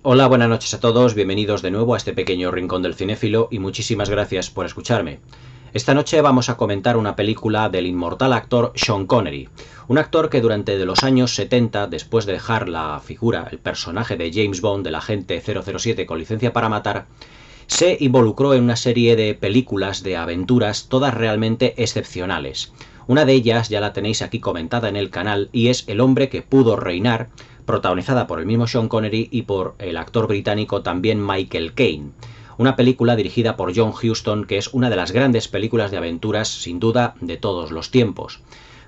Hola, buenas noches a todos, bienvenidos de nuevo a este pequeño rincón del cinéfilo y muchísimas gracias por escucharme. Esta noche vamos a comentar una película del inmortal actor Sean Connery, un actor que durante los años 70, después de dejar la figura, el personaje de James Bond, del agente 007 con licencia para matar, se involucró en una serie de películas de aventuras, todas realmente excepcionales. Una de ellas ya la tenéis aquí comentada en el canal y es El hombre que pudo reinar, protagonizada por el mismo Sean Connery y por el actor británico también Michael Caine. Una película dirigida por John Huston que es una de las grandes películas de aventuras sin duda de todos los tiempos.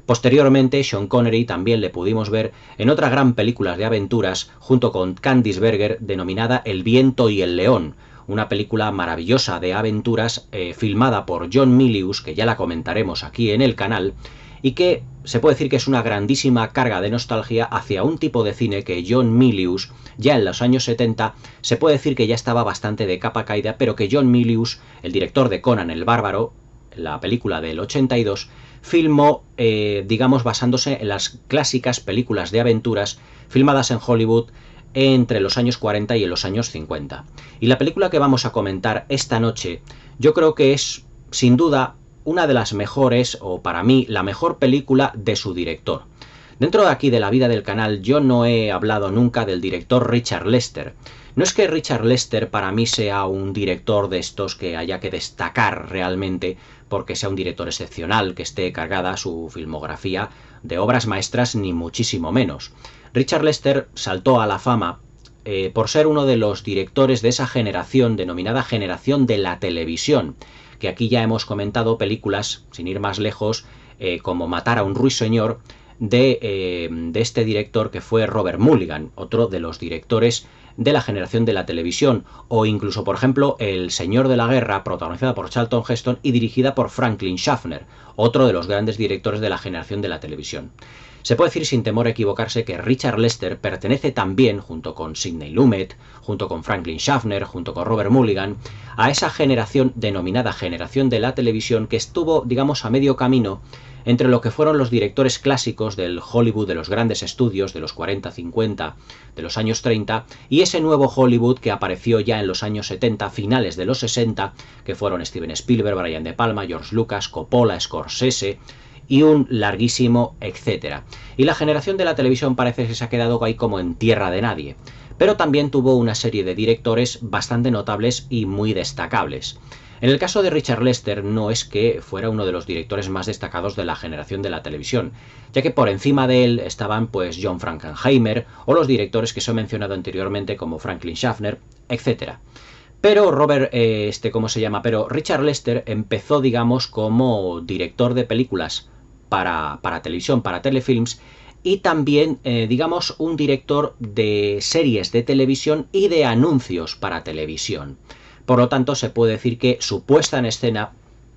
Posteriormente, Sean Connery también le pudimos ver en otra gran película de aventuras junto con Candice Berger denominada El viento y el león, una película maravillosa de aventuras filmada por John Milius, que ya la comentaremos aquí en el canal, y que se puede decir que es una grandísima carga de nostalgia hacia un tipo de cine que John Milius, ya en los años 70, se puede decir que ya estaba bastante de capa caída, pero que John Milius, el director de Conan el Bárbaro, la película del 82, filmó, digamos, basándose en las clásicas películas de aventuras filmadas en Hollywood entre los años 40 y en los años 50. Y la película que vamos a comentar esta noche, yo creo que es, sin duda, una de las mejores, o para mí, la mejor película de su director. Dentro de aquí de la vida del canal yo no he hablado nunca del director Richard Lester. No es que Richard Lester para mí sea un director de estos que haya que destacar realmente porque sea un director excepcional, que esté cargada su filmografía de obras maestras, ni muchísimo menos. Richard Lester saltó a la fama por ser uno de los directores de esa generación denominada generación de la televisión, que aquí ya hemos comentado películas, sin ir más lejos, como Matar a un ruiseñor, de este director que fue Robert Mulligan, otro de los directores de la generación de la televisión, o incluso, por ejemplo, El Señor de la Guerra, protagonizada por Charlton Heston y dirigida por Franklin Schaffner, otro de los grandes directores de la generación de la televisión. Se puede decir sin temor a equivocarse que Richard Lester pertenece también, junto con Sidney Lumet, junto con Franklin Schaffner, junto con Robert Mulligan, a esa generación denominada generación de la televisión que estuvo, digamos, a medio camino entre lo que fueron los directores clásicos del Hollywood de los grandes estudios de los 40, 50, de los años 30, y ese nuevo Hollywood que apareció ya en los años 70, finales de los 60, que fueron Steven Spielberg, Brian De Palma, George Lucas, Coppola, Scorsese y un larguísimo etcétera. Y la generación de la televisión parece que se ha quedado ahí como en tierra de nadie, pero también tuvo una serie de directores bastante notables y muy destacables. En el caso de Richard Lester no es que fuera uno de los directores más destacados de la generación de la televisión, ya que por encima de él estaban pues John Frankenheimer o los directores que os he mencionado anteriormente como Franklin Schaffner, etc. Pero Pero Richard Lester empezó, digamos, como director de películas para televisión, para telefilms, y también, digamos, un director de series de televisión y de anuncios para televisión. Por lo tanto, se puede decir que su puesta en escena,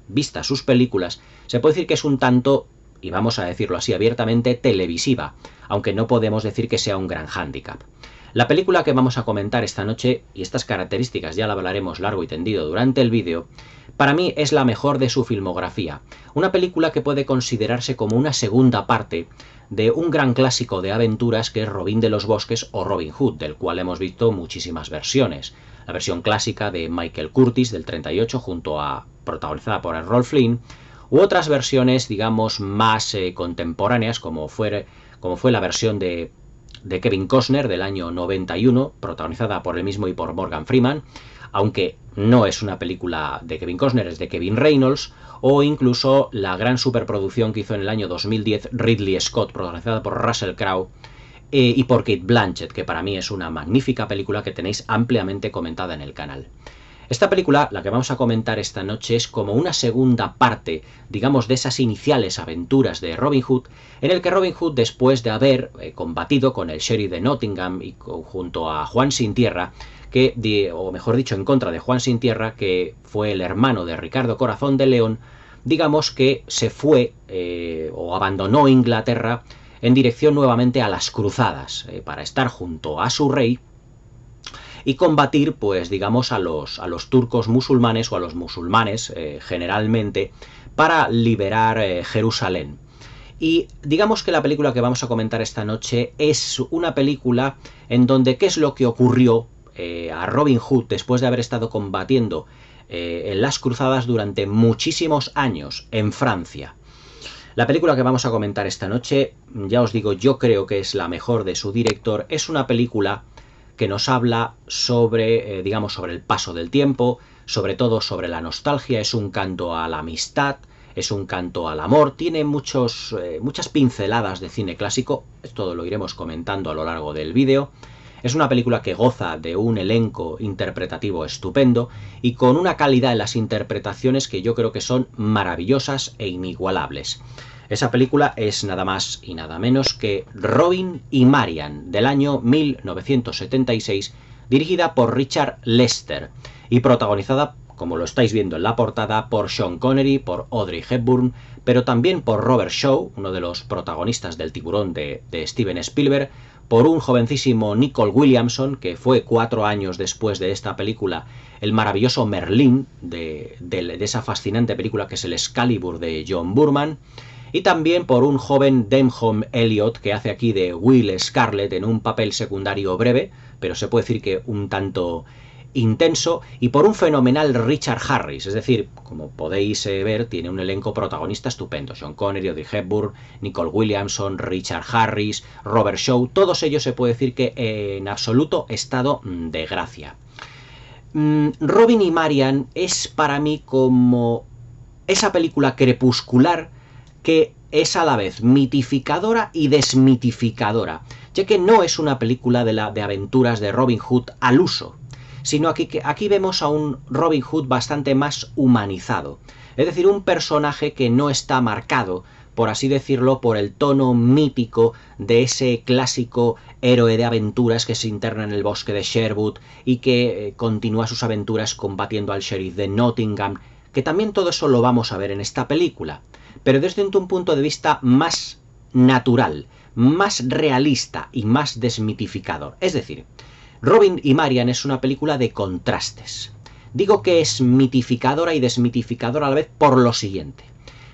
vistas sus películas, se puede decir que es un tanto, y vamos a decirlo así abiertamente, televisiva, aunque no podemos decir que sea un gran hándicap. La película que vamos a comentar esta noche, y estas características ya la hablaremos largo y tendido durante el vídeo, para mí es la mejor de su filmografía. Una película que puede considerarse como una segunda parte de un gran clásico de aventuras que es Robin de los Bosques o Robin Hood, del cual hemos visto muchísimas versiones. La versión clásica de Michael Curtis del 38 protagonizada por Errol Flynn, u otras versiones, digamos, más contemporáneas, como fue la versión de Kevin Costner del año 91, protagonizada por él mismo y por Morgan Freeman, aunque no es una película de Kevin Costner, es de Kevin Reynolds, o incluso la gran superproducción que hizo en el año 2010 Ridley Scott, protagonizada por Russell Crowe y por Cate Blanchett, que para mí es una magnífica película que tenéis ampliamente comentada en el canal. Esta película, la que vamos a comentar esta noche, es como una segunda parte, digamos, de esas iniciales aventuras de Robin Hood, en el que Robin Hood, después de haber combatido con el sheriff de Nottingham y junto a Juan Sin Tierra, o mejor dicho, en contra de Juan Sin Tierra, que fue el hermano de Ricardo Corazón de León, digamos que se fue o abandonó Inglaterra en dirección nuevamente a las cruzadas, para estar junto a su rey y combatir, pues digamos, a los turcos musulmanes o a los musulmanes generalmente, para liberar Jerusalén. Y digamos que la película que vamos a comentar esta noche es una película en donde qué es lo que ocurrió a Robin Hood después de haber estado combatiendo en las cruzadas durante muchísimos años en Francia. La película que vamos a comentar esta noche, ya os digo, yo creo que es la mejor de su director. Es una película que nos habla sobre, digamos, sobre el paso del tiempo, sobre todo sobre la nostalgia. Es un canto a la amistad, es un canto al amor, tiene muchas pinceladas de cine clásico. Esto lo iremos comentando a lo largo del vídeo. Es una película que goza de un elenco interpretativo estupendo y con una calidad en las interpretaciones que yo creo que son maravillosas e inigualables. Esa película es nada más y nada menos que Robin y Marian, del año 1976, dirigida por Richard Lester y protagonizada, como lo estáis viendo en la portada, por Sean Connery, por Audrey Hepburn, pero también por Robert Shaw, uno de los protagonistas del Tiburón de Steven Spielberg, por un jovencísimo Nicol Williamson, que fue 4 años después de esta película el maravilloso Merlín de esa fascinante película que es el Excalibur de John Boorman, y también por un joven Denholm Elliott que hace aquí de Will Scarlet en un papel secundario breve, pero se puede decir que un tanto intenso, y por un fenomenal Richard Harris. Es decir, como podéis ver, tiene un elenco protagonista estupendo: Sean Connery, Audrey Hepburn, Nicol Williamson, Richard Harris, Robert Shaw. Todos ellos se puede decir que en absoluto estado de gracia. Robin y Marian es para mí como esa película crepuscular que es a la vez mitificadora y desmitificadora, ya que no es una película de aventuras de Robin Hood al uso, sino aquí vemos a un Robin Hood bastante más humanizado. Es decir, un personaje que no está marcado, por así decirlo, por el tono mítico de ese clásico héroe de aventuras que se interna en el bosque de Sherwood y que continúa sus aventuras combatiendo al sheriff de Nottingham, que también todo eso lo vamos a ver en esta película, pero desde un punto de vista más natural, más realista y más desmitificador. Es decir, Robin y Marian es una película de contrastes. Digo que es mitificadora y desmitificadora a la vez por lo siguiente.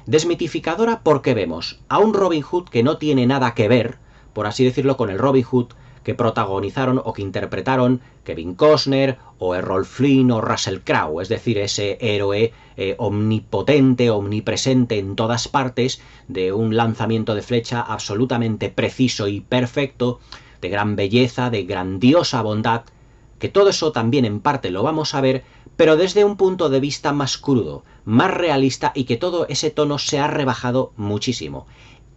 Desmitificadora porque vemos a un Robin Hood que no tiene nada que ver, por así decirlo, con el Robin Hood que protagonizaron o que interpretaron Kevin Costner o Errol Flynn o Russell Crowe, es decir, ese héroe omnipotente, omnipresente en todas partes, de un lanzamiento de flecha absolutamente preciso y perfecto, de gran belleza, de grandiosa bondad, que todo eso también en parte lo vamos a ver, pero desde un punto de vista más crudo, más realista, y que todo ese tono se ha rebajado muchísimo.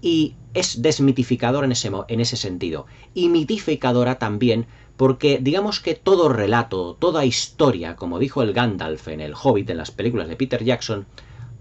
Y es desmitificador en ese sentido, y mitificadora también, porque digamos que todo relato, toda historia, como dijo el Gandalf en El Hobbit, en las películas de Peter Jackson,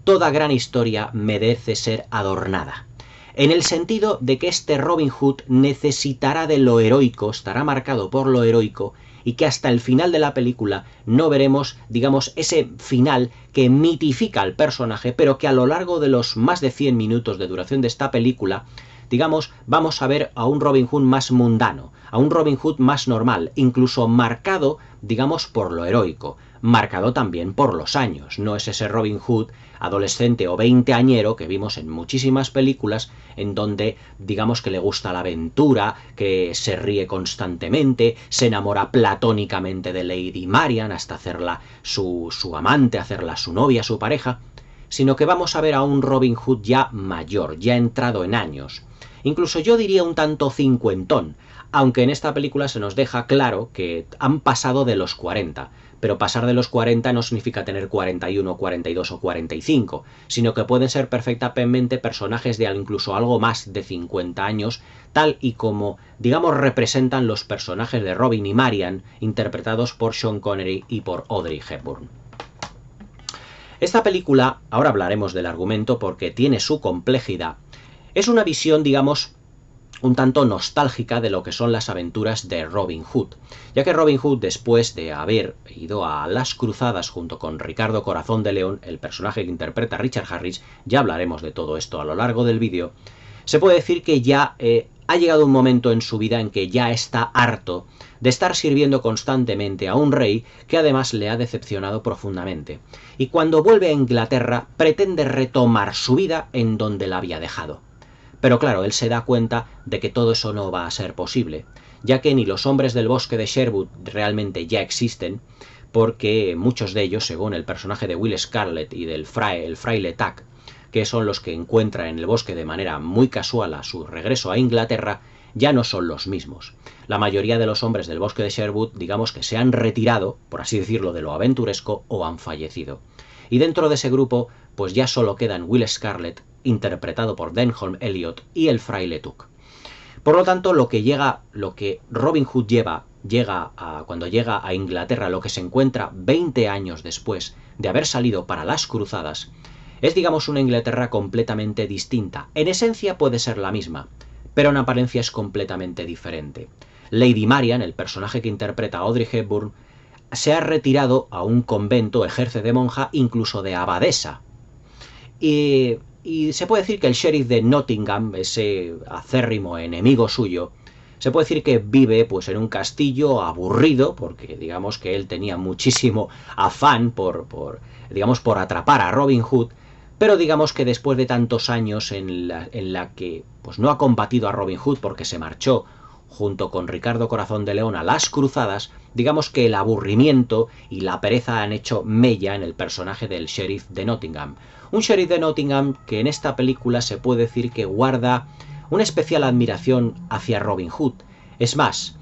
toda gran historia merece ser adornada. En el sentido de que este Robin Hood necesitará de lo heroico, estará marcado por lo heroico, y que hasta el final de la película no veremos, digamos, ese final que mitifica al personaje, pero que a lo largo de los más de 100 minutos de duración de esta película, digamos, vamos a ver a un Robin Hood más mundano, a un Robin Hood más normal, incluso marcado, digamos, por lo heroico, marcado también por los años. No es ese Robin Hood adolescente o veinteañero que vimos en muchísimas películas, en donde digamos que le gusta la aventura, que se ríe constantemente, se enamora platónicamente de Lady Marian hasta hacerla su amante, hacerla su novia, su pareja, sino que vamos a ver a un Robin Hood ya mayor, ya entrado en años, incluso yo diría un tanto cincuentón, aunque en esta película se nos deja claro que han pasado de los 40, pero pasar de los 40 no significa tener 41, 42 o 45, sino que pueden ser perfectamente personajes de incluso algo más de 50 años, tal y como, digamos, representan los personajes de Robin y Marian, interpretados por Sean Connery y por Audrey Hepburn. Esta película, ahora hablaremos del argumento porque tiene su complejidad, es una visión, digamos, un tanto nostálgica de lo que son las aventuras de Robin Hood, ya que Robin Hood, después de haber ido a las cruzadas junto con Ricardo Corazón de León, el personaje que interpreta Richard Harris, ya hablaremos de todo esto a lo largo del vídeo, se puede decir que ya ha llegado un momento en su vida en que ya está harto de estar sirviendo constantemente a un rey que además le ha decepcionado profundamente, y cuando vuelve a Inglaterra pretende retomar su vida en donde la había dejado. Pero claro, él se da cuenta de que todo eso no va a ser posible, ya que ni los hombres del bosque de Sherwood realmente ya existen, porque muchos de ellos, según el personaje de Will Scarlet y del fraile Tuck, que son los que encuentra en el bosque de manera muy casual a su regreso a Inglaterra, ya no son los mismos. La mayoría de los hombres del bosque de Sherwood, digamos que se han retirado, por así decirlo, de lo aventuresco o han fallecido. Y dentro de ese grupo, pues ya solo quedan Will Scarlet, interpretado por Denholm Elliott, y el fraile Tuck. Por lo tanto, lo que Robin Hood cuando llega a Inglaterra, lo que se encuentra 20 años después de haber salido para las cruzadas, es, digamos, una Inglaterra completamente distinta. En esencia puede ser la misma, pero en apariencia es completamente diferente. Lady Marian, el personaje que interpreta a Audrey Hepburn, se ha retirado a un convento, ejerce de monja, incluso de abadesa. Y se puede decir que el sheriff de Nottingham, ese acérrimo enemigo suyo, se puede decir que vive pues en un castillo aburrido, porque digamos que él tenía muchísimo afán por atrapar a Robin Hood, pero digamos que después de tantos años en la que pues no ha combatido a Robin Hood porque se marchó junto con Ricardo Corazón de León a las cruzadas, digamos que el aburrimiento y la pereza han hecho mella en el personaje del sheriff de Nottingham. Un sheriff de Nottingham que en esta película se puede decir que guarda una especial admiración hacia Robin Hood. Es más,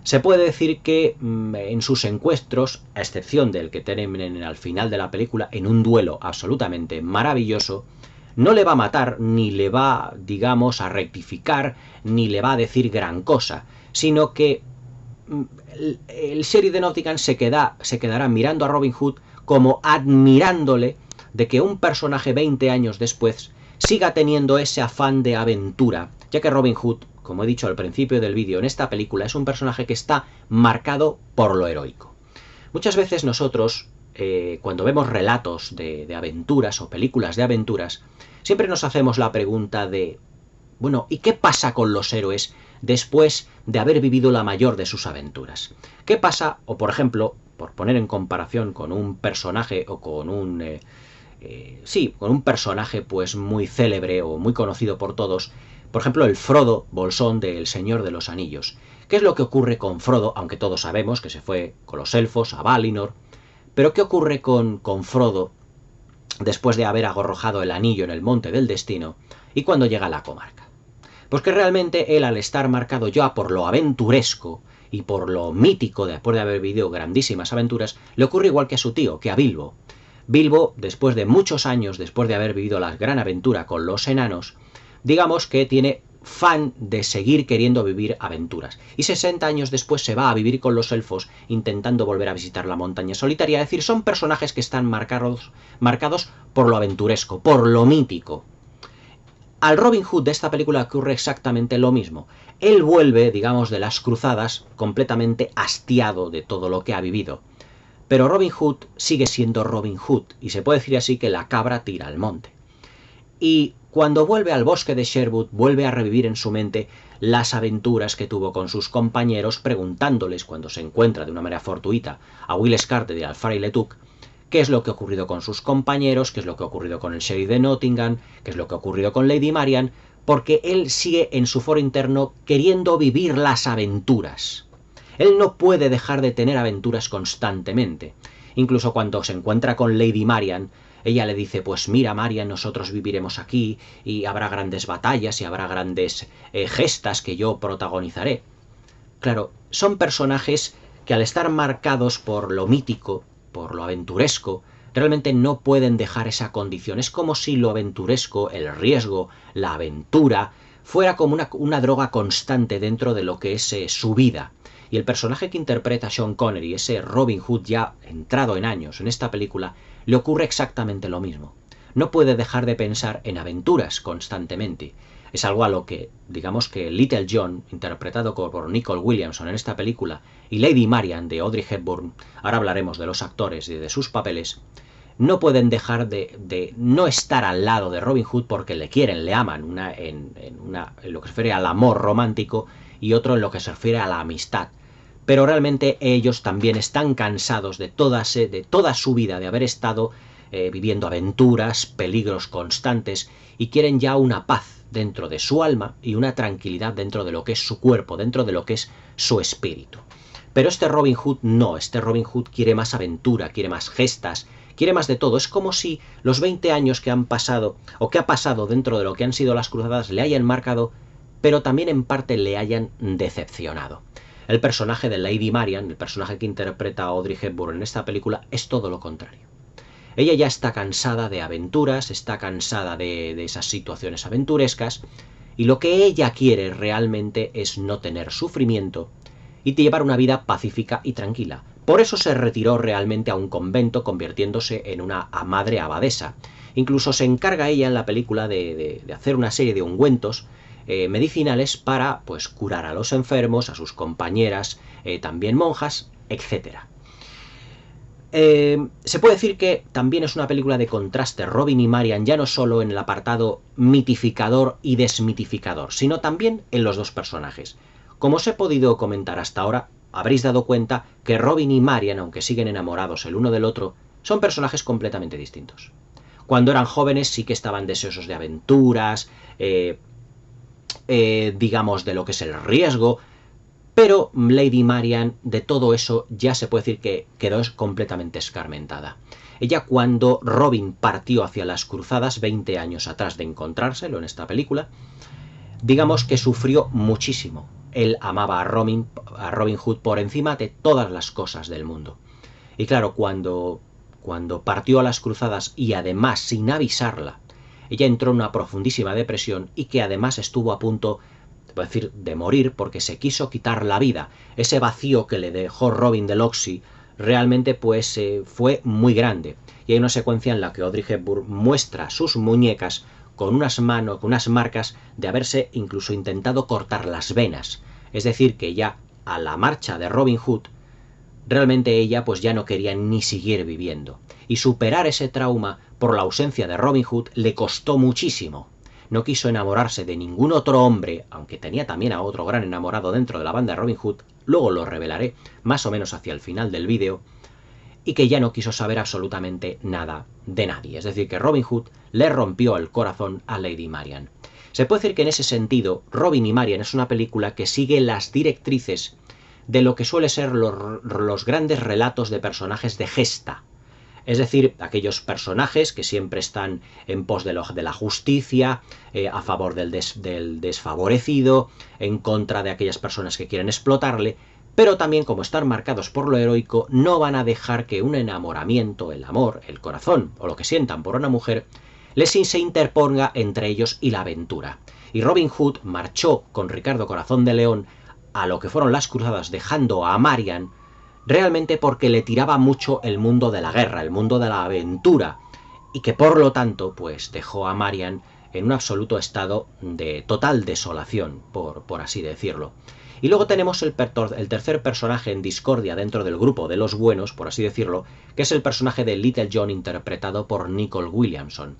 se puede decir que en sus encuentros, a excepción del que tienen al final de la película, en un duelo absolutamente maravilloso, no le va a matar, ni le va, digamos, a rectificar, ni le va a decir gran cosa, sino que el sheriff de Nottingham se quedará mirando a Robin Hood como admirándole de que un personaje 20 años después siga teniendo ese afán de aventura, ya que Robin Hood, como he dicho al principio del vídeo, en esta película es un personaje que está marcado por lo heroico. Muchas veces nosotros, cuando vemos relatos de aventuras o películas de aventuras, siempre nos hacemos la pregunta de, bueno, ¿y qué pasa con los héroes después de haber vivido la mayor de sus aventuras? ¿Qué pasa, o por ejemplo, por poner en comparación con un personaje o con un personaje pues muy célebre o muy conocido por todos, por ejemplo el Frodo Bolsón de El Señor de los Anillos? ¿Qué es lo que ocurre con Frodo? Aunque todos sabemos que se fue con los elfos a Valinor, pero ¿qué ocurre con Frodo después de haber arrojado el anillo en el Monte del Destino y cuando llega a la comarca? Pues que realmente él, al estar marcado ya por lo aventuresco y por lo mítico después de haber vivido grandísimas aventuras, le ocurre igual que a su tío, que a Bilbo. Bilbo, después de muchos años, después de haber vivido la gran aventura con los enanos, digamos que tiene fan de seguir queriendo vivir aventuras. Y 60 años después se va a vivir con los elfos, intentando volver a visitar la montaña solitaria. Es decir, son personajes que están marcados por lo aventuresco, por lo mítico. Al Robin Hood de esta película ocurre exactamente lo mismo. Él vuelve, digamos, de las cruzadas completamente hastiado de todo lo que ha vivido. Pero Robin Hood sigue siendo Robin Hood, y se puede decir así que la cabra tira al monte. Y cuando vuelve al bosque de Sherwood, vuelve a revivir en su mente las aventuras que tuvo con sus compañeros, preguntándoles, cuando se encuentra de una manera fortuita a Will Scarlet y al fraile Tuck, qué es lo que ha ocurrido con sus compañeros, qué es lo que ha ocurrido con el sheriff de Nottingham, qué es lo que ha ocurrido con Lady Marian, porque él sigue en su foro interno queriendo vivir las aventuras. Él no puede dejar de tener aventuras constantemente. Incluso cuando se encuentra con Lady Marian, ella le dice, pues mira Marian, nosotros viviremos aquí y habrá grandes batallas y habrá grandes gestas que yo protagonizaré. Claro, son personajes que al estar marcados por lo mítico, por lo aventuresco, realmente no pueden dejar esa condición. Es como si lo aventuresco, el riesgo, la aventura, fuera como una droga constante dentro de lo que es su vida. Y el personaje que interpreta Sean Connery, ese Robin Hood ya entrado en años en esta película, le ocurre exactamente lo mismo. No puede dejar de pensar en aventuras constantemente. Es algo a lo que, digamos que Little John, interpretado por Nicole Williamson en esta película, y Lady Marian de Audrey Hepburn, ahora hablaremos de los actores y de sus papeles, no pueden dejar de no estar al lado de Robin Hood porque le quieren, le aman, en lo que se refiere al amor romántico y otro en lo que se refiere a la amistad. Pero realmente ellos también están cansados de toda su vida de haber estado viviendo aventuras, peligros constantes, y quieren ya una paz dentro de su alma y una tranquilidad dentro de lo que es su cuerpo, dentro de lo que es su espíritu. Pero este Robin Hood no, este Robin Hood quiere más aventura, quiere más gestas, quiere más de todo. Es como si los 20 años que han pasado, o que ha pasado dentro de lo que han sido las cruzadas, le hayan marcado, pero también en parte le hayan decepcionado. El personaje de Lady Marian, el personaje que interpreta a Audrey Hepburn en esta película, es todo lo contrario. Ella ya está cansada de aventuras, está cansada de esas situaciones aventurescas, y lo que ella quiere realmente es no tener sufrimiento y llevar una vida pacífica y tranquila. Por eso se retiró realmente a un convento, convirtiéndose en una madre abadesa. Incluso se encarga ella en la película de hacer una serie de ungüentos medicinales para pues curar a los enfermos, a sus compañeras, también monjas, etc. Se puede decir que también es una película de contraste, Robin y Marian, ya no solo en el apartado mitificador y desmitificador, sino también en los dos personajes. Como os he podido comentar hasta ahora, habréis dado cuenta que Robin y Marian, aunque siguen enamorados el uno del otro, son personajes completamente distintos. Cuando eran jóvenes sí que estaban deseosos de aventuras, digamos de lo que es el riesgo, pero Lady Marian de todo eso ya se puede decir que quedó completamente escarmentada. Ella, cuando Robin partió hacia las cruzadas 20 años atrás de encontrárselo en esta película, digamos que sufrió muchísimo. Él amaba a Robin Hood por encima de todas las cosas del mundo. Y claro, cuando partió a las cruzadas y además sin avisarla, ella entró en una profundísima depresión y que además estuvo a punto, puedo decir, de morir porque se quiso quitar la vida. Ese vacío que le dejó Robin de Loxley realmente pues fue muy grande. Y hay una secuencia en la que Audrey Hepburn muestra sus muñecas con unas manos, con unas marcas de haberse incluso intentado cortar las venas. Es decir, que ya a la marcha de Robin Hood, realmente ella pues ya no quería ni seguir viviendo. Y superar ese trauma por la ausencia de Robin Hood le costó muchísimo. No quiso enamorarse de ningún otro hombre, aunque tenía también a otro gran enamorado dentro de la banda de Robin Hood, luego lo revelaré más o menos hacia el final del vídeo, y que ya no quiso saber absolutamente nada de nadie. Es decir, que Robin Hood le rompió el corazón a Lady Marian. Se puede decir que en ese sentido, Robin y Marian es una película que sigue las directrices de lo que suele ser los grandes relatos de personajes de gesta. Es decir, aquellos personajes que siempre están en pos de la justicia, a favor del desfavorecido, en contra de aquellas personas que quieren explotarle, pero también, como están marcados por lo heroico, no van a dejar que un enamoramiento, el amor, el corazón o lo que sientan por una mujer se interponga entre ellos y la aventura. Y Robin Hood marchó con Ricardo Corazón de León a lo que fueron las cruzadas, dejando a Marian realmente porque le tiraba mucho el mundo de la guerra, el mundo de la aventura, y que por lo tanto pues dejó a Marian en un absoluto estado de total desolación, por así decirlo. Y luego tenemos el tercer personaje en discordia dentro del grupo de los buenos, por así decirlo, que es el personaje de Little John, interpretado por Nicole Williamson.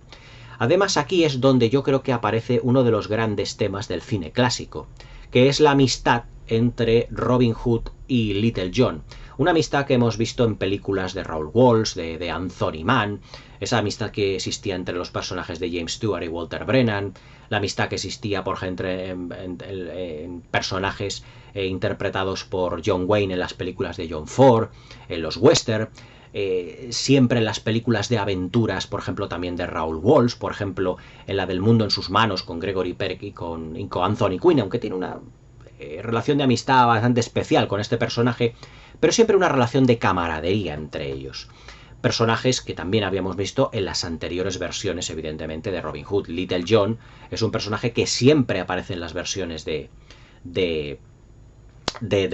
Además, aquí es donde yo creo que aparece uno de los grandes temas del cine clásico, que es la amistad entre Robin Hood y Little John. Una amistad que hemos visto en películas de Raoul Walsh, de Anthony Mann, esa amistad que existía entre los personajes de James Stewart y Walter Brennan, la amistad que existía, por ejemplo, en personajes interpretados por John Wayne en las películas de John Ford, en los western, siempre en las películas de aventuras, por ejemplo, también de Raoul Walsh, por ejemplo, en la del Mundo en sus manos, con Gregory Peck y con Anthony Quinn, aunque tiene una relación de amistad bastante especial con este personaje, pero siempre una relación de camaradería entre ellos. Personajes que también habíamos visto en las anteriores versiones, evidentemente, de Robin Hood. Little John es un personaje que siempre aparece en las versiones de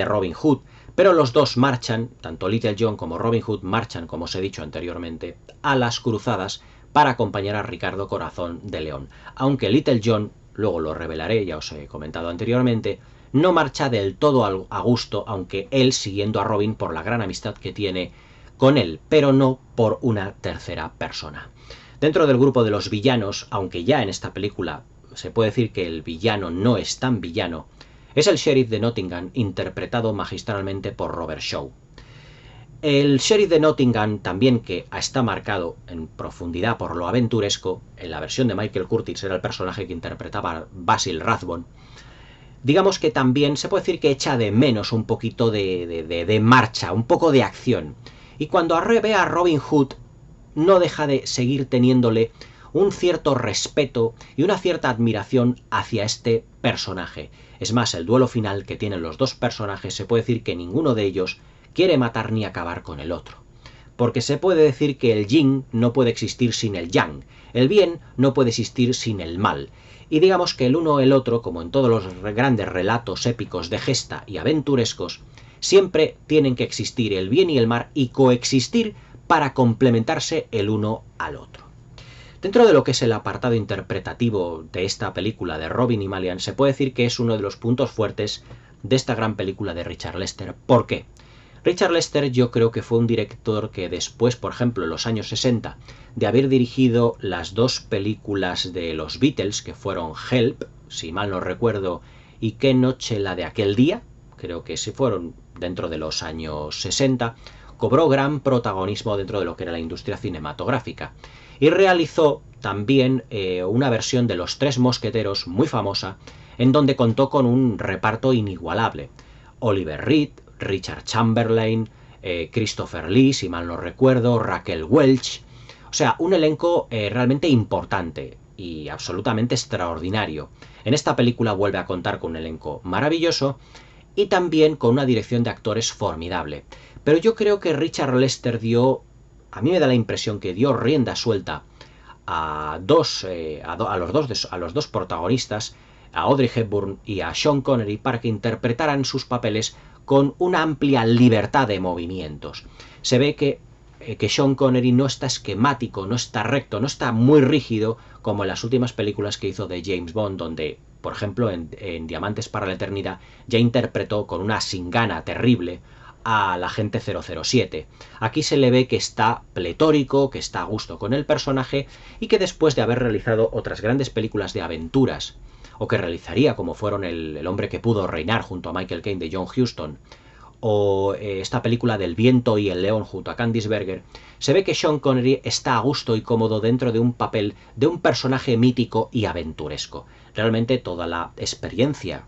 Robin Hood, pero los dos marchan, tanto Little John como Robin Hood marchan, como os he dicho anteriormente, a las cruzadas para acompañar a Ricardo Corazón de León. Aunque Little John, luego lo revelaré, ya os he comentado anteriormente, no marcha del todo a gusto, aunque él siguiendo a Robin por la gran amistad que tiene con él, pero no por una tercera persona. Dentro del grupo de los villanos, aunque ya en esta película se puede decir que el villano no es tan villano, es el sheriff de Nottingham, interpretado magistralmente por Robert Shaw. El sheriff de Nottingham también, que está marcado en profundidad por lo aventuresco, en la versión de Michael Curtiz era el personaje que interpretaba Basil Rathbone, digamos que también se puede decir que echa de menos un poquito de marcha, un poco de acción. Y cuando ve a Robin Hood, no deja de seguir teniéndole un cierto respeto y una cierta admiración hacia este personaje. Es más, el duelo final que tienen los dos personajes se puede decir que ninguno de ellos quiere matar ni acabar con el otro. Porque se puede decir que el yin no puede existir sin el yang, el bien no puede existir sin el mal. Y digamos que el uno o el otro, como en todos los grandes relatos épicos de gesta y aventurescos, siempre tienen que existir el bien y el mal y coexistir para complementarse el uno al otro. Dentro de lo que es el apartado interpretativo de esta película de Robin y Malian, se puede decir que es uno de los puntos fuertes de esta gran película de Richard Lester. ¿Por qué? Richard Lester yo creo que fue un director que después, por ejemplo, en los años 60, de haber dirigido las dos películas de los Beatles, que fueron Help, si mal no recuerdo, y Qué noche la de aquel día, creo que sí fueron dentro de los años 60, cobró gran protagonismo dentro de lo que era la industria cinematográfica. Y realizó también una versión de Los Tres Mosqueteros muy famosa, en donde contó con un reparto inigualable. Oliver Reed, Richard Chamberlain, Christopher Lee, si mal no recuerdo, Raquel Welch. O sea, un elenco realmente importante y absolutamente extraordinario. En esta película vuelve a contar con un elenco maravilloso y también con una dirección de actores formidable. Pero yo creo que Richard Lester a mí me da la impresión que dio rienda suelta a los dos protagonistas, a Audrey Hepburn y a Sean Connery, para que interpretaran sus papeles con una amplia libertad de movimientos. Se ve que Sean Connery no está esquemático, no está recto, no está muy rígido como en las últimas películas que hizo de James Bond, donde, por ejemplo, en Diamantes para la Eternidad ya interpretó con una singana terrible al agente 007. Aquí se le ve que está pletórico, que está a gusto con el personaje y que después de haber realizado otras grandes películas de aventuras, o que realizaría, como fueron El hombre que pudo reinar junto a Michael Caine de John Huston, o esta película del viento y el león junto a Candice Berger, se ve que Sean Connery está a gusto y cómodo dentro de un papel de un personaje mítico y aventuresco. Realmente toda la experiencia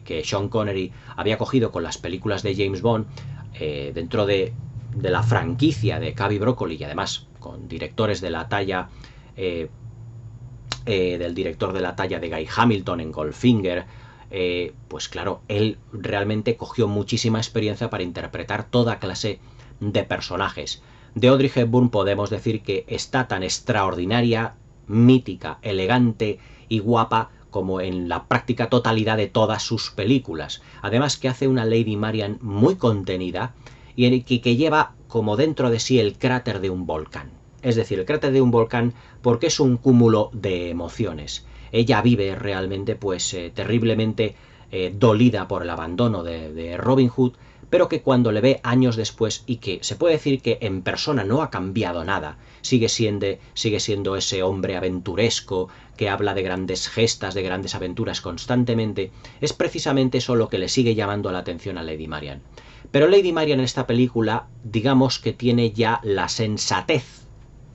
que Sean Connery había cogido con las películas de James Bond dentro de la franquicia de Cubby Broccoli, y además con directores de la talla del director de la talla de Guy Hamilton en Goldfinger, pues claro, él realmente cogió muchísima experiencia para interpretar toda clase de personajes. De Audrey Hepburn podemos decir que está tan extraordinaria, mítica, elegante y guapa como en la práctica totalidad de todas sus películas. Además que hace una Lady Marian muy contenida y que lleva como dentro de sí el cráter de un volcán. Es decir, el cráter de un volcán porque es un cúmulo de emociones. Ella vive realmente pues terriblemente dolida por el abandono de Robin Hood, pero que cuando le ve años después y que se puede decir que en persona no ha cambiado nada, sigue siendo ese hombre aventuresco que habla de grandes gestas, de grandes aventuras constantemente, es precisamente eso lo que le sigue llamando la atención a Lady Marian. Pero Lady Marian en esta película, digamos que tiene ya la sensatez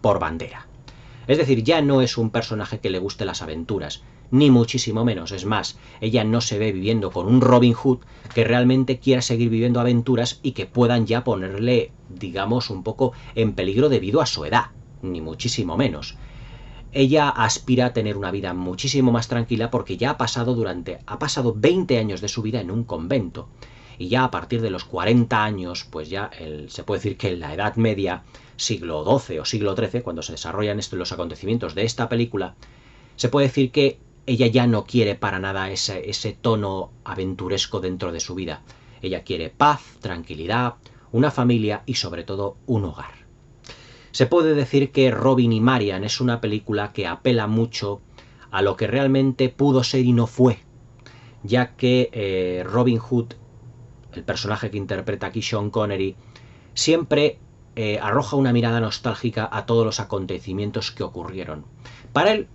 por bandera. Es decir, ya no es un personaje que le guste las aventuras, ni muchísimo menos. Es más, ella no se ve viviendo con un Robin Hood que realmente quiera seguir viviendo aventuras y que puedan ya ponerle, digamos, un poco en peligro debido a su edad, ni muchísimo menos. Ella aspira a tener una vida muchísimo más tranquila porque ya ha pasado 20 años de su vida en un convento. Y ya a partir de los 40 años, pues ya se puede decir que en la Edad Media, siglo XII o siglo XIII, cuando se desarrollan los acontecimientos de esta película, se puede decir que ella ya no quiere para nada ese tono aventuresco dentro de su vida. Ella quiere paz, tranquilidad, una familia y sobre todo un hogar. Se puede decir que Robin y Marian es una película que apela mucho a lo que realmente pudo ser y no fue, ya que Robin Hood, el personaje que interpreta aquí Sean Connery, siempre arroja una mirada nostálgica a todos los acontecimientos que ocurrieron. Para él,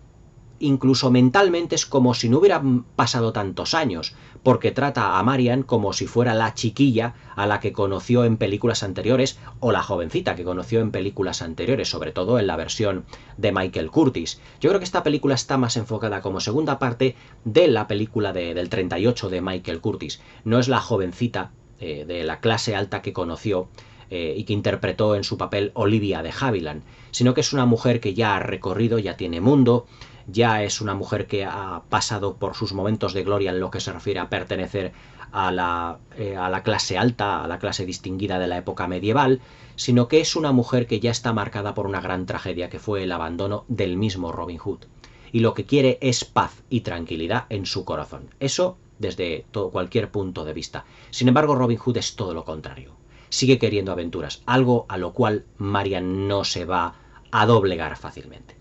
incluso mentalmente es como si no hubieran pasado tantos años, porque trata a Marian como si fuera la chiquilla a la que conoció en películas anteriores, o la jovencita que conoció en películas anteriores, sobre todo en la versión de Michael Curtiz. Yo creo que esta película está más enfocada como segunda parte de la película del 38 de Michael Curtiz. No es la jovencita de la clase alta que conoció y que interpretó en su papel Olivia de Havilland, sino que es una mujer que ya ha recorrido, ya tiene mundo, ya es una mujer que ha pasado por sus momentos de gloria en lo que se refiere a pertenecer a la clase alta, a la clase distinguida de la época medieval, sino que es una mujer que ya está marcada por una gran tragedia que fue el abandono del mismo Robin Hood. Y lo que quiere es paz y tranquilidad en su corazón. Eso desde cualquier punto de vista. Sin embargo, Robin Hood es todo lo contrario. Sigue queriendo aventuras, algo a lo cual Marian no se va a doblegar fácilmente.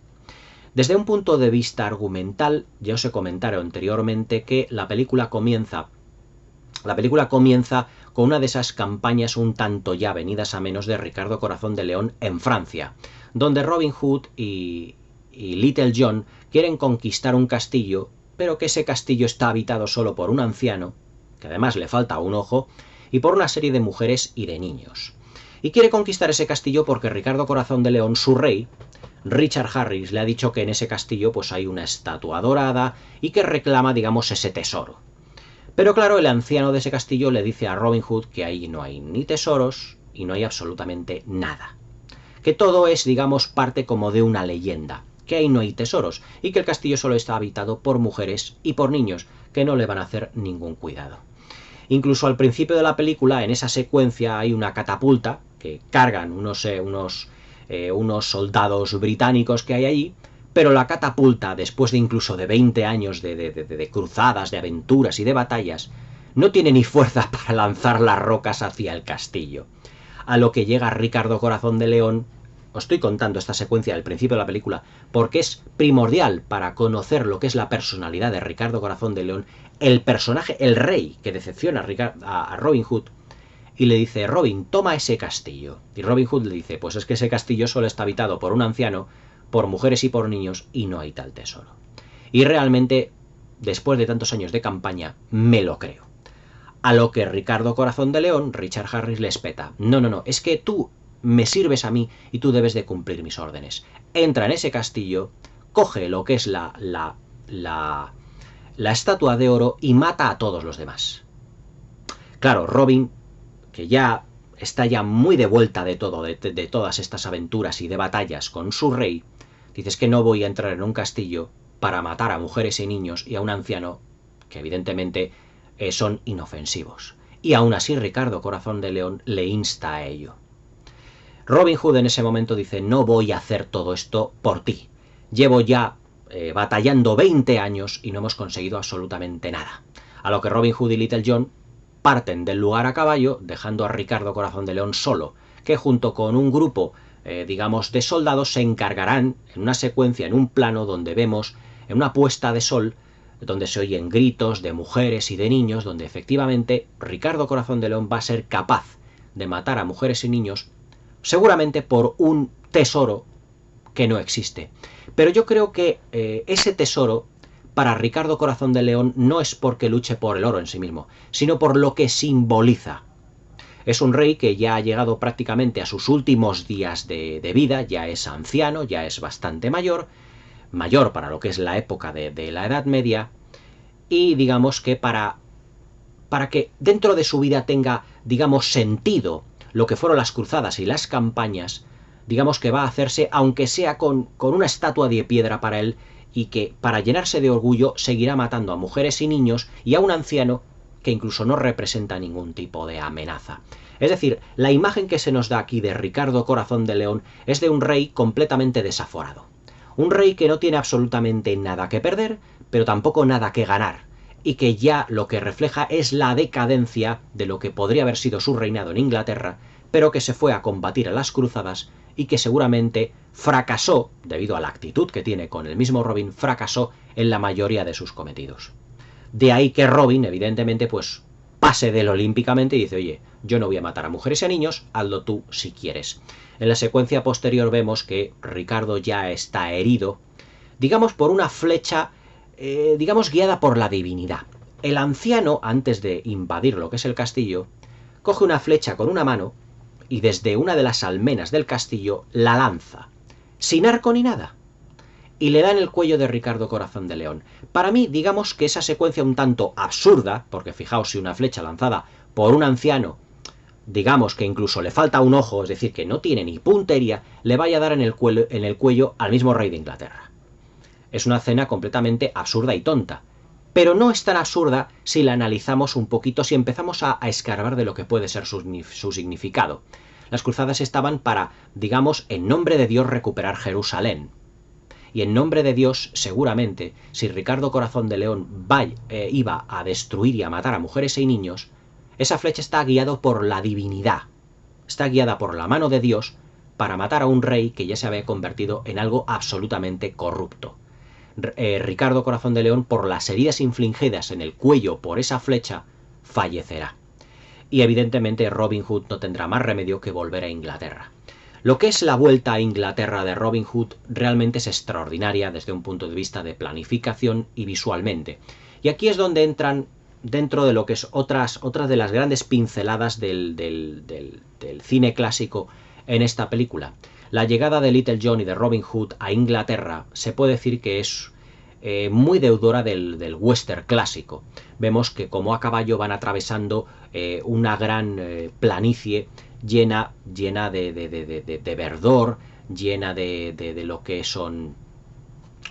Desde un punto de vista argumental, ya os he comentado anteriormente que la película comienza con una de esas campañas un tanto ya venidas a menos de Ricardo Corazón de León en Francia, donde Robin Hood y Little John quieren conquistar un castillo, pero que ese castillo está habitado solo por un anciano, que además le falta un ojo, y por una serie de mujeres y de niños. Y quiere conquistar ese castillo porque Ricardo Corazón de León, su rey, Richard Harris, le ha dicho que en ese castillo pues hay una estatua dorada y que reclama, digamos, ese tesoro. Pero claro, el anciano de ese castillo le dice a Robin Hood que ahí no hay ni tesoros y no hay absolutamente nada. Que todo es, digamos, parte como de una leyenda, que ahí no hay tesoros y que el castillo solo está habitado por mujeres y por niños, que no le van a hacer ningún cuidado. Incluso al principio de la película, en esa secuencia, hay una catapulta que cargan unos soldados británicos que hay allí, pero la catapulta, después de incluso de 20 años de cruzadas, de aventuras y de batallas, no tiene ni fuerza para lanzar las rocas hacia el castillo. A lo que llega Ricardo Corazón de León. Os estoy contando esta secuencia del principio de la película porque es primordial para conocer lo que es la personalidad de Ricardo Corazón de León, el personaje, el rey que decepciona a Robin Hood, y le dice: Robin, toma ese castillo. Y Robin Hood le dice: pues es que ese castillo solo está habitado por un anciano, por mujeres y por niños, y no hay tal tesoro. Y realmente, después de tantos años de campaña, me lo creo. A lo que Ricardo Corazón de León, Richard Harris, le espeta: no, es que tú me sirves a mí y tú debes de cumplir mis órdenes. Entra en ese castillo, coge lo que es la estatua de oro y mata a todos los demás. Claro, Robin, que ya está ya muy de vuelta de todo, de todas estas aventuras y de batallas con su rey, dices que no voy a entrar en un castillo para matar a mujeres y niños y a un anciano que evidentemente son inofensivos. Y aún así Ricardo Corazón de León le insta a ello. Robin Hood en ese momento dice: no voy a hacer todo esto por ti. Llevo ya batallando 20 años y no hemos conseguido absolutamente nada. A lo que Robin Hood y Little John parten del lugar a caballo, dejando a Ricardo Corazón de León solo, que junto con un grupo, digamos, de soldados se encargarán en una secuencia, en un plano donde vemos, en una puesta de sol, donde se oyen gritos de mujeres y de niños, donde efectivamente Ricardo Corazón de León va a ser capaz de matar a mujeres y niños, seguramente por un tesoro que no existe. Pero yo creo que ese tesoro para Ricardo Corazón de León no es porque luche por el oro en sí mismo, sino por lo que simboliza. Es un rey que ya ha llegado prácticamente a sus últimos días de vida, ya es anciano, ya es bastante mayor para lo que es la época de la Edad Media, y digamos que para que dentro de su vida tenga, digamos, sentido lo que fueron las cruzadas y las campañas, digamos que va a hacerse, aunque sea con una estatua de piedra para él, y que para llenarse de orgullo seguirá matando a mujeres y niños y a un anciano que incluso no representa ningún tipo de amenaza. Es decir, la imagen que se nos da aquí de Ricardo Corazón de León es de un rey completamente desaforado. Un rey que no tiene absolutamente nada que perder, pero tampoco nada que ganar, y que ya lo que refleja es la decadencia de lo que podría haber sido su reinado en Inglaterra, pero que se fue a combatir a las cruzadas y que seguramente fracasó, debido a la actitud que tiene con el mismo Robin, fracasó en la mayoría de sus cometidos. De ahí que Robin, evidentemente, pues pase del olímpicamente y dice: oye, yo no voy a matar a mujeres y a niños, hazlo tú si quieres. En la secuencia posterior vemos que Ricardo ya está herido digamos por una flecha, digamos guiada por la divinidad. El anciano, antes de invadir lo que es el castillo, coge una flecha con una mano y desde una de las almenas del castillo la lanza, sin arco ni nada, y le da en el cuello de Ricardo Corazón de León. Para mí, digamos que esa secuencia un tanto absurda, porque fijaos si una flecha lanzada por un anciano, digamos que incluso le falta un ojo, es decir, que no tiene ni puntería, le vaya a dar en el cuello al mismo rey de Inglaterra. Es una escena completamente absurda y tonta, pero no es tan absurda si la analizamos un poquito, si empezamos a escarbar de lo que puede ser su significado. Las cruzadas estaban para, digamos, en nombre de Dios recuperar Jerusalén. Y en nombre de Dios, seguramente, si Ricardo Corazón de León iba a destruir y a matar a mujeres y niños, esa flecha está guiada por la divinidad, está guiada por la mano de Dios para matar a un rey que ya se había convertido en algo absolutamente corrupto. Ricardo Corazón de León, por las heridas infligidas en el cuello por esa flecha, fallecerá. Y evidentemente Robin Hood no tendrá más remedio que volver a Inglaterra. Lo que es la vuelta a Inglaterra de Robin Hood realmente es extraordinaria desde un punto de vista de planificación y visualmente. Y aquí es donde entran dentro de lo que es otras de las grandes pinceladas del cine clásico en esta película. La llegada de Little John y de Robin Hood a Inglaterra se puede decir que es muy deudora del western clásico. Vemos que como a caballo van atravesando una gran planicie llena de verdor, llena de lo que son,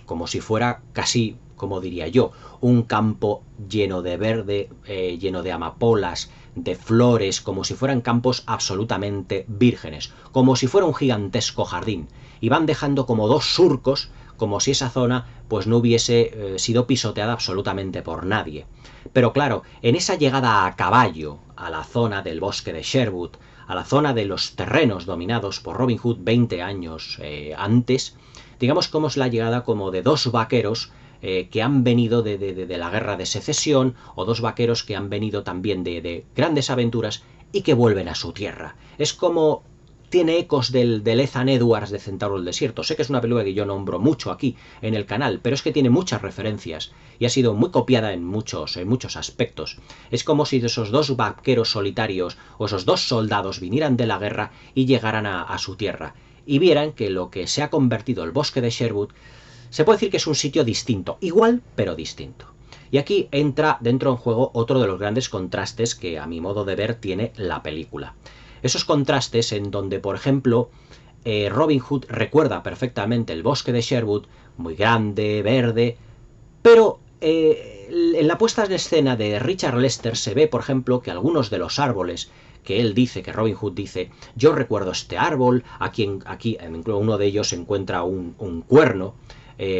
como si fuera casi, como diría yo, un campo lleno de verde, lleno de amapolas, de flores, como si fueran campos absolutamente vírgenes, como si fuera un gigantesco jardín, y van dejando como dos surcos, como si esa zona pues no hubiese sido pisoteada absolutamente por nadie. Pero claro, en esa llegada a caballo a la zona del bosque de Sherwood, a la zona de los terrenos dominados por Robin Hood 20 años antes, digamos como es la llegada como de dos vaqueros que han venido de la guerra de secesión, o dos vaqueros que han venido también de grandes aventuras y que vuelven a su tierra. Es como tiene ecos del Ethan Edwards de Centauro del Desierto. Sé que es una película que yo nombro mucho aquí en el canal, pero es que tiene muchas referencias y ha sido muy copiada en muchos aspectos. Es como si esos dos vaqueros solitarios o esos dos soldados vinieran de la guerra y llegaran a su tierra y vieran que lo que se ha convertido el bosque de Sherwood se puede decir que es un sitio distinto, igual pero distinto. Y aquí entra dentro en juego otro de los grandes contrastes que a mi modo de ver tiene la película. Esos contrastes en donde, por ejemplo, Robin Hood recuerda perfectamente el bosque de Sherwood, muy grande, verde, pero en la puesta en escena de Richard Lester se ve, por ejemplo, que algunos de los árboles que él dice, que Robin Hood dice, yo recuerdo este árbol, aquí en uno de ellos se encuentra un cuerno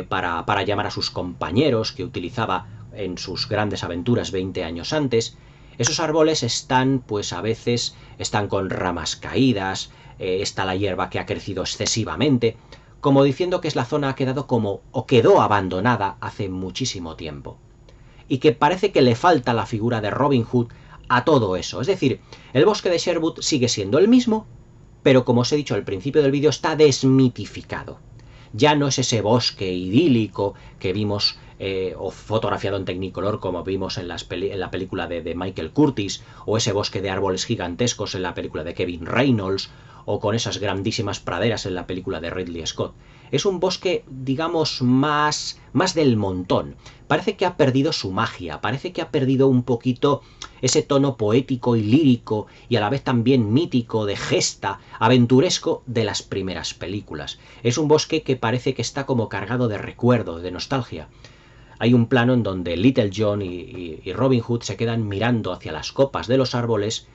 para llamar a sus compañeros que utilizaba en sus grandes aventuras 20 años antes. Esos árboles están, pues a veces, están con ramas caídas, está la hierba que ha crecido excesivamente, como diciendo que es la zona ha quedado como, o quedó abandonada hace muchísimo tiempo. Y que parece que le falta la figura de Robin Hood a todo eso. Es decir, el bosque de Sherwood sigue siendo el mismo, pero como os he dicho al principio del vídeo, está desmitificado. Ya no es ese bosque idílico que vimos o fotografiado en Technicolor como vimos en la película de Michael Curtis, o ese bosque de árboles gigantescos en la película de Kevin Reynolds, o con esas grandísimas praderas en la película de Ridley Scott. Es un bosque, digamos, más del montón. Parece que ha perdido su magia, parece que ha perdido un poquito ese tono poético y lírico y a la vez también mítico, de gesta, aventuresco de las primeras películas. Es un bosque que parece que está como cargado de recuerdo, de nostalgia. Hay un plano en donde Little John y Robin Hood se quedan mirando hacia las copas de los árboles,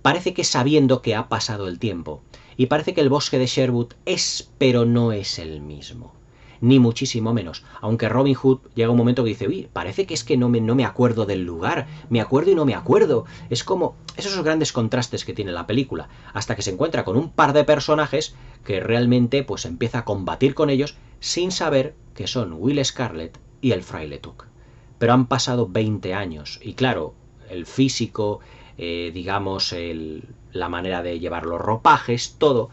parece que sabiendo que ha pasado el tiempo, y parece que el bosque de Sherwood es, pero no es el mismo. Ni muchísimo menos, aunque Robin Hood llega un momento que dice, uy, parece que es que no me acuerdo del lugar, me acuerdo y no me acuerdo. Es como esos grandes contrastes que tiene la película, hasta que se encuentra con un par de personajes que realmente pues empieza a combatir con ellos sin saber que son Will Scarlet y el fraile Tuck. Pero han pasado 20 años y claro, el físico, digamos, la manera de llevar los ropajes, todo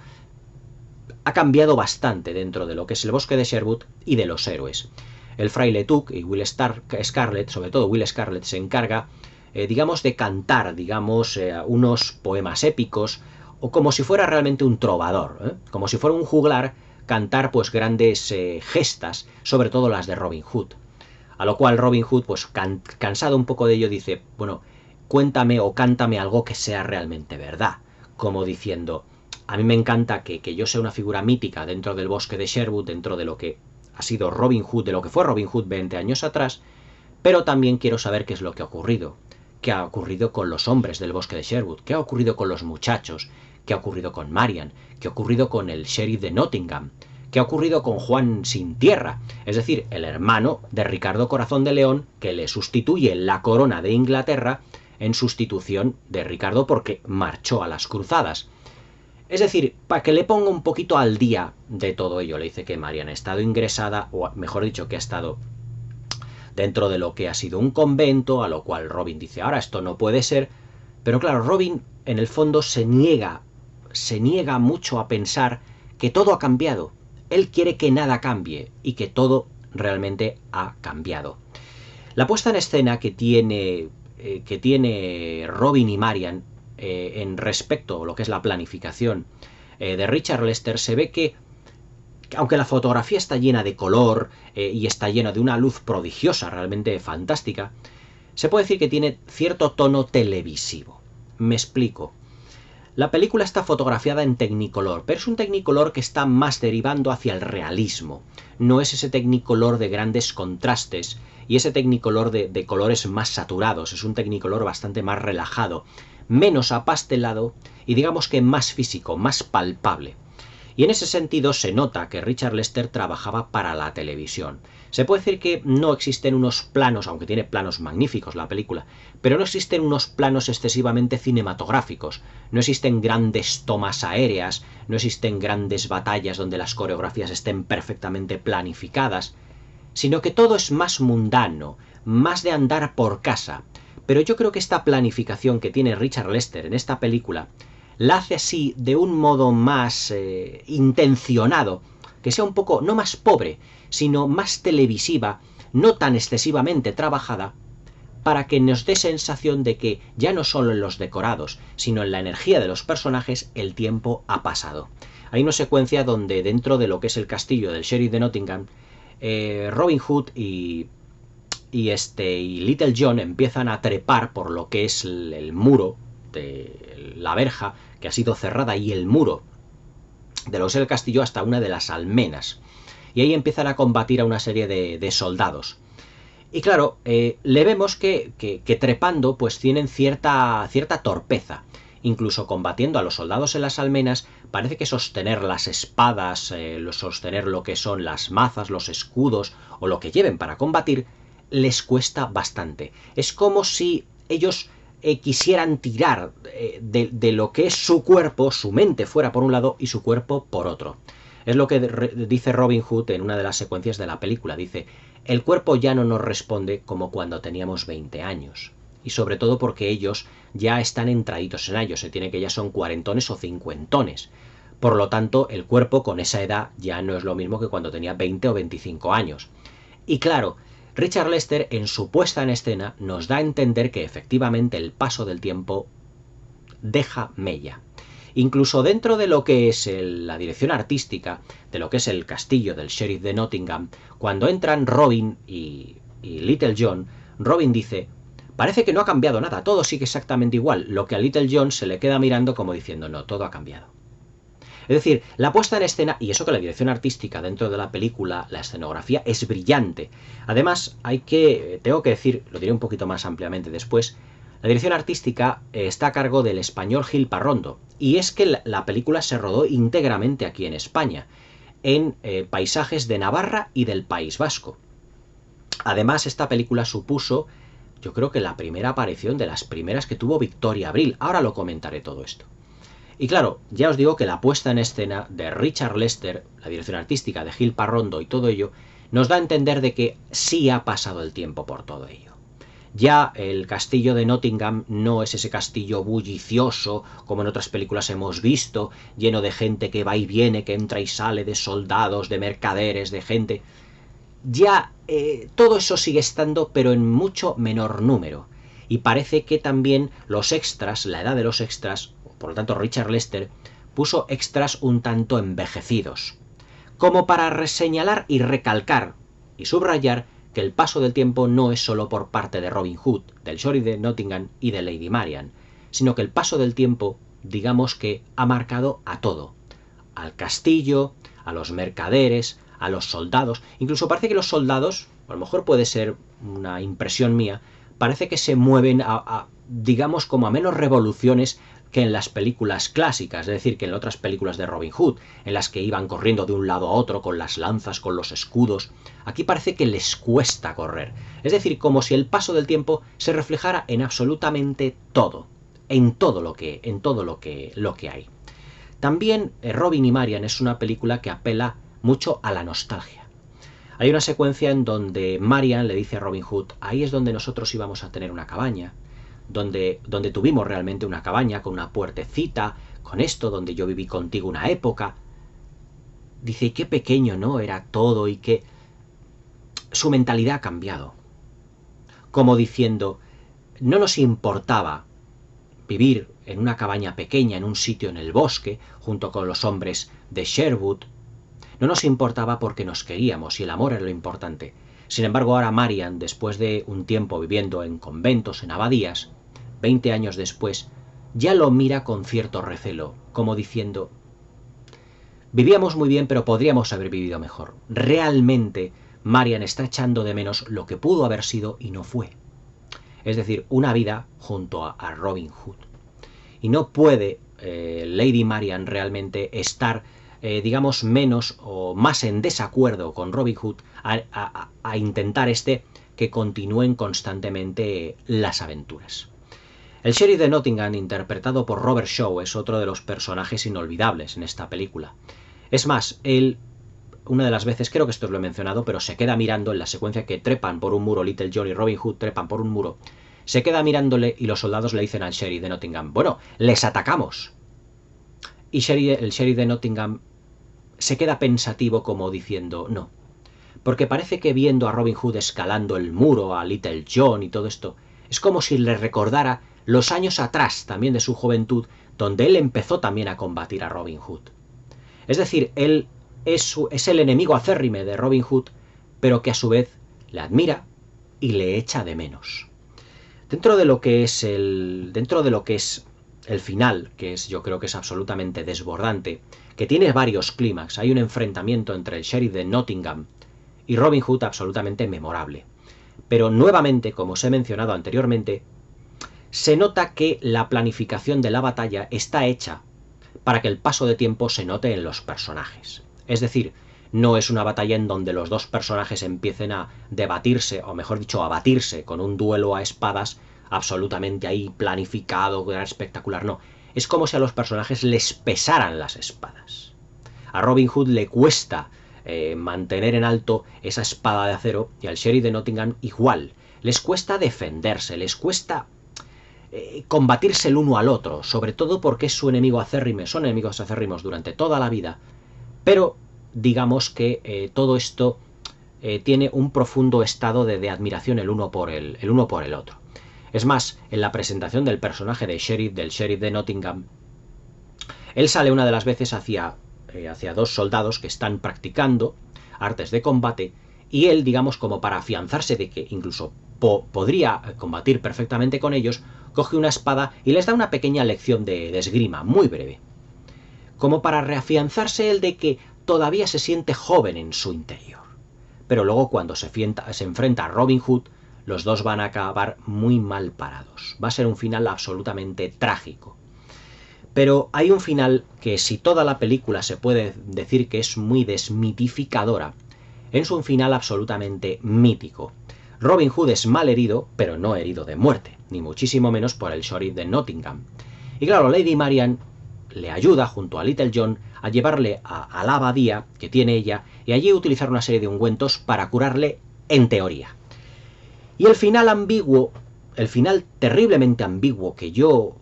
ha cambiado bastante dentro de lo que es el bosque de Sherwood y de los héroes. El fraile Tuck y Will Scarlet, sobre todo Will Scarlet, se encarga, digamos, de cantar, digamos, unos poemas épicos, o como si fuera realmente un trovador, como si fuera un juglar, cantar pues grandes gestas, sobre todo las de Robin Hood. A lo cual Robin Hood, pues cansado un poco de ello, dice, bueno, cuéntame o cántame algo que sea realmente verdad, como diciendo, a mí me encanta que yo sea una figura mítica dentro del bosque de Sherwood, dentro de lo que ha sido Robin Hood, de lo que fue Robin Hood 20 años atrás, pero también quiero saber qué es lo que ha ocurrido. ¿Qué ha ocurrido con los hombres del bosque de Sherwood? ¿Qué ha ocurrido con los muchachos? ¿Qué ha ocurrido con Marian? ¿Qué ha ocurrido con el sheriff de Nottingham? ¿Qué ha ocurrido con Juan sin tierra? Es decir, el hermano de Ricardo Corazón de León, que le sustituye la corona de Inglaterra en sustitución de Ricardo porque marchó a las cruzadas. Es decir, para que le ponga un poquito al día de todo ello, le dice que Marian ha estado ingresada, o mejor dicho, que ha estado dentro de lo que ha sido un convento, a lo cual Robin dice, ahora esto no puede ser. Pero claro, Robin en el fondo se niega mucho a pensar que todo ha cambiado. Él quiere que nada cambie y que todo realmente ha cambiado. La puesta en escena que tiene Robin y Marian en respecto a lo que es la planificación de Richard Lester, se ve que aunque la fotografía está llena de color y está llena de una luz prodigiosa, realmente fantástica, se puede decir que tiene cierto tono televisivo. Me explico. La película está fotografiada en Technicolor, pero es un Technicolor que está más derivando hacia el realismo. No es ese Technicolor de grandes contrastes y ese Technicolor de colores más saturados. Es un Technicolor bastante más relajado, menos apastelado y digamos que más físico, más palpable. Y en ese sentido se nota que Richard Lester trabajaba para la televisión. Se puede decir que no existen unos planos, aunque tiene planos magníficos la película, pero no existen unos planos excesivamente cinematográficos, no existen grandes tomas aéreas, no existen grandes batallas donde las coreografías estén perfectamente planificadas, sino que todo es más mundano, más de andar por casa. Pero yo creo que esta planificación que tiene Richard Lester en esta película la hace así de un modo más intencionado, que sea un poco no más pobre, sino más televisiva, no tan excesivamente trabajada, para que nos dé sensación de que ya no solo en los decorados, sino en la energía de los personajes el tiempo ha pasado. Hay una secuencia donde dentro de lo que es el castillo del sheriff de Nottingham, Robin Hood y Little John empiezan a trepar por lo que es el muro de la verja que ha sido cerrada y el muro de lo que es el castillo hasta una de las almenas, y ahí empiezan a combatir a una serie de soldados. Y claro, le vemos que trepando pues tienen cierta torpeza. Incluso combatiendo a los soldados en las almenas, parece que sostener las espadas, sostener lo que son las mazas, los escudos o lo que lleven para combatir, les cuesta bastante. Es como si ellos quisieran tirar de lo que es su cuerpo, su mente fuera por un lado y su cuerpo por otro. Es lo que dice Robin Hood en una de las secuencias de la película. Dice, el cuerpo ya no nos responde como cuando teníamos 20 años. Y sobre todo porque ellos ya están entraditos en ellos, se tiene que ya son cuarentones o cincuentones. Por lo tanto, el cuerpo con esa edad ya no es lo mismo que cuando tenía 20 o 25 años. Y claro, Richard Lester en su puesta en escena nos da a entender que efectivamente el paso del tiempo deja mella. Incluso dentro de lo que es la dirección artística, de lo que es el castillo del sheriff de Nottingham, cuando entran Robin y Little John, Robin dice, parece que no ha cambiado nada, todo sigue exactamente igual, lo que a Little John se le queda mirando como diciendo, no, todo ha cambiado. Es decir, la puesta en escena, y eso que la dirección artística dentro de la película, la escenografía, es brillante. Además, tengo que decir, lo diré un poquito más ampliamente después, la dirección artística está a cargo del español Gil Parrondo, y es que la película se rodó íntegramente aquí en España, en paisajes de Navarra y del País Vasco. Además, esta película supuso, yo creo que la primera aparición de las primeras que tuvo Victoria Abril. Ahora lo comentaré todo esto. Y claro, ya os digo que la puesta en escena de Richard Lester, la dirección artística de Gil Parrondo y todo ello, nos da a entender de que sí ha pasado el tiempo por todo ello. Ya el castillo de Nottingham no es ese castillo bullicioso como en otras películas hemos visto, lleno de gente que va y viene, que entra y sale, de soldados, de mercaderes, de gente. Ya todo eso sigue estando, pero en mucho menor número. Y parece que también los extras, la edad de los extras, por lo tanto Richard Lester, puso extras un tanto envejecidos, como para reseñalar y recalcar y subrayar que el paso del tiempo no es solo por parte de Robin Hood, del Sheriff de Nottingham y de Lady Marian, sino que el paso del tiempo, digamos que ha marcado a todo, al castillo, a los mercaderes, a los soldados. Incluso parece que los soldados, a lo mejor puede ser una impresión mía, parece que se mueven digamos, como a menos revoluciones que en las películas clásicas, es decir, que en otras películas de Robin Hood, en las que iban corriendo de un lado a otro con las lanzas, con los escudos. Aquí parece que les cuesta correr. Es decir, como si el paso del tiempo se reflejara en absolutamente todo, en todo lo que hay. También Robin y Marian es una película que apela mucho a la nostalgia. Hay una secuencia en donde Marian le dice a Robin Hood, ahí es donde nosotros íbamos a tener una cabaña, donde tuvimos realmente una cabaña con una puertecita, con esto, donde yo viví contigo una época. Dice, y qué pequeño, ¿no? Era todo y que su mentalidad ha cambiado. Como diciendo, no nos importaba vivir en una cabaña pequeña, en un sitio en el bosque, junto con los hombres de Sherwood. No nos importaba porque nos queríamos y el amor era lo importante. Sin embargo, ahora Marian, después de un tiempo viviendo en conventos, en abadías, 20 años después, ya lo mira con cierto recelo, como diciendo, vivíamos muy bien, pero podríamos haber vivido mejor. Realmente, Marian está echando de menos lo que pudo haber sido y no fue. Es decir, una vida junto a Robin Hood. Y no puede Lady Marian realmente estar digamos, menos o más en desacuerdo con Robin Hood a intentar que continúen constantemente las aventuras. El Sheriff de Nottingham, interpretado por Robert Shaw, es otro de los personajes inolvidables en esta película. Es más, él, una de las veces, creo que esto lo he mencionado, pero se queda mirando en la secuencia que trepan por un muro, Little John y Robin Hood trepan por un muro, se queda mirándole y los soldados le dicen al Sheriff de Nottingham, bueno, les atacamos. Y el Sheriff de Nottingham se queda pensativo como diciendo no, porque parece que viendo a Robin Hood escalando el muro, a Little John y todo esto, es como si le recordara los años atrás también de su juventud, donde él empezó también a combatir a Robin Hood. Es decir, él es el enemigo acérrime de Robin Hood, pero que a su vez le admira y le echa de menos. Dentro de lo que es el final, que es, yo creo que es absolutamente desbordante, que tiene varios clímax, hay un enfrentamiento entre el Sheriff de Nottingham y Robin Hood absolutamente memorable. Pero nuevamente, como os he mencionado anteriormente, se nota que la planificación de la batalla está hecha para que el paso de tiempo se note en los personajes. Es decir, no es una batalla en donde los dos personajes empiecen a debatirse, o mejor dicho, a batirse con un duelo a espadas absolutamente ahí planificado, espectacular, no. Es como si a los personajes les pesaran las espadas. A Robin Hood le cuesta mantener en alto esa espada de acero y al Sheriff de Nottingham igual. Les cuesta defenderse, les cuesta combatirse el uno al otro, sobre todo porque es su enemigo acérrimo, son enemigos acérrimos durante toda la vida, pero digamos que todo esto tiene un profundo estado de admiración el uno por el otro. Es más, en la presentación del personaje del Sheriff de Nottingham, él sale una de las veces hacia dos soldados que están practicando artes de combate y él, digamos, como para afianzarse de que incluso podría combatir perfectamente con ellos, coge una espada y les da una pequeña lección de esgrima, muy breve. Como para reafianzarse él de que todavía se siente joven en su interior. Pero luego cuando se enfrenta a Robin Hood, los dos van a acabar muy mal parados. Va a ser un final absolutamente trágico. Pero hay un final que, si toda la película se puede decir que es muy desmitificadora, es un final absolutamente mítico. Robin Hood es mal herido, pero no herido de muerte, ni muchísimo menos por el Sheriff de Nottingham. Y claro, Lady Marian le ayuda, junto a Little John, a llevarle a la abadía que tiene ella y allí utilizar una serie de ungüentos para curarle en teoría. Y el final ambiguo el final terriblemente ambiguo que yo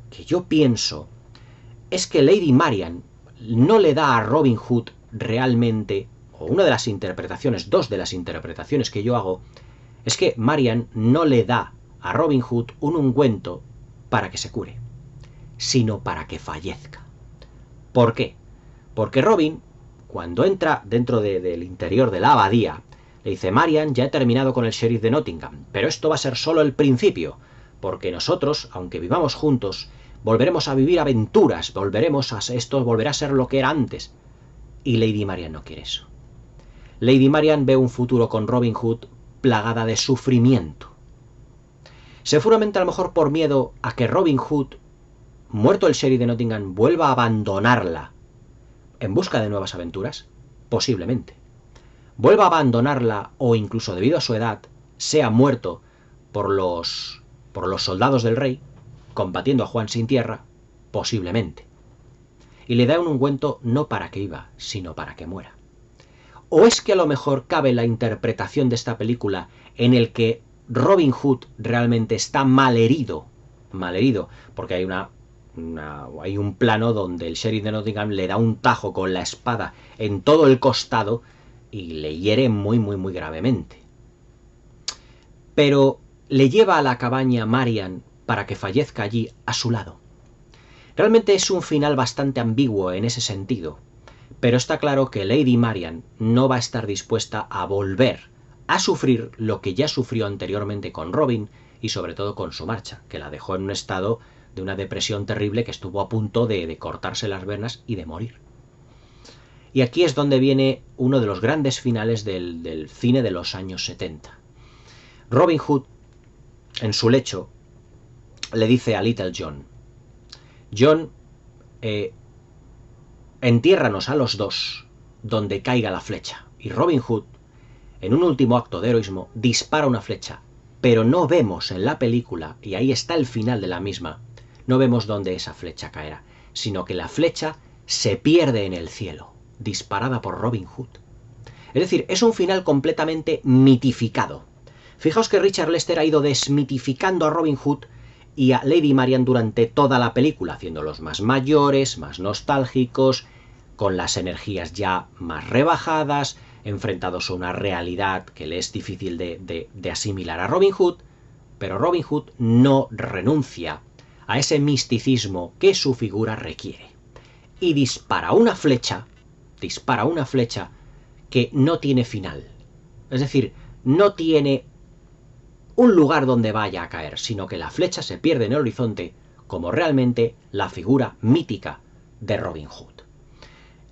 pienso es que Lady Marian no le da a Robin Hood realmente, o una de las interpretaciones, dos de las interpretaciones que yo hago, es que Marian no le da a Robin Hood un ungüento para que se cure, sino para que fallezca. ¿Por qué? Porque Robin, cuando entra dentro del interior de la abadía, le dice: Marian, ya he terminado con el sheriff de Nottingham, pero esto va a ser solo el principio, porque nosotros, aunque vivamos juntos, volveremos a vivir aventuras, esto volverá a ser lo que era antes. Y Lady Marian no quiere eso. Lady Marian ve un futuro con Robin Hood plagada de sufrimiento. Seguramente a lo mejor por miedo a que Robin Hood, muerto el sheriff de Nottingham, vuelva a abandonarla en busca de nuevas aventuras, posiblemente. Vuelva a abandonarla o incluso debido a su edad sea muerto por los soldados del rey, combatiendo a Juan sin tierra, posiblemente. Y le da un ungüento no para que viva, sino para que muera. ¿O es que a lo mejor cabe la interpretación de esta película en el que Robin Hood realmente está malherido, porque hay un plano donde el sheriff de Nottingham le da un tajo con la espada en todo el costado y le hiere muy, muy, muy gravemente. Pero le lleva a la cabaña Marian para que fallezca allí a su lado. Realmente es un final bastante ambiguo en ese sentido, pero está claro que Lady Marian no va a estar dispuesta a volver a sufrir lo que ya sufrió anteriormente con Robin y sobre todo con su marcha, que la dejó en un estado de una depresión terrible que estuvo a punto de cortarse las venas y de morir. Y aquí es donde viene uno de los grandes finales del cine de los años 70. Robin Hood, en su lecho, le dice a Little John: John, entiérranos a los dos donde caiga la flecha. Y Robin Hood, en un último acto de heroísmo, dispara una flecha, pero no vemos en la película, y ahí está el final de la misma, no vemos dónde esa flecha caerá, sino que la flecha se pierde en el cielo, disparada por Robin Hood. Es decir, es un final completamente mitificado. Fijaos que Richard Lester ha ido desmitificando a Robin Hood y a Lady Marian durante toda la película, haciéndolos más mayores, más nostálgicos, con las energías ya más rebajadas, enfrentados a una realidad que le es difícil de asimilar a Robin Hood, pero Robin Hood no renuncia a ese misticismo que su figura requiere. Y dispara una flecha que no tiene final. Es decir, no tiene un lugar donde vaya a caer, sino que la flecha se pierde en el horizonte como realmente la figura mítica de Robin Hood.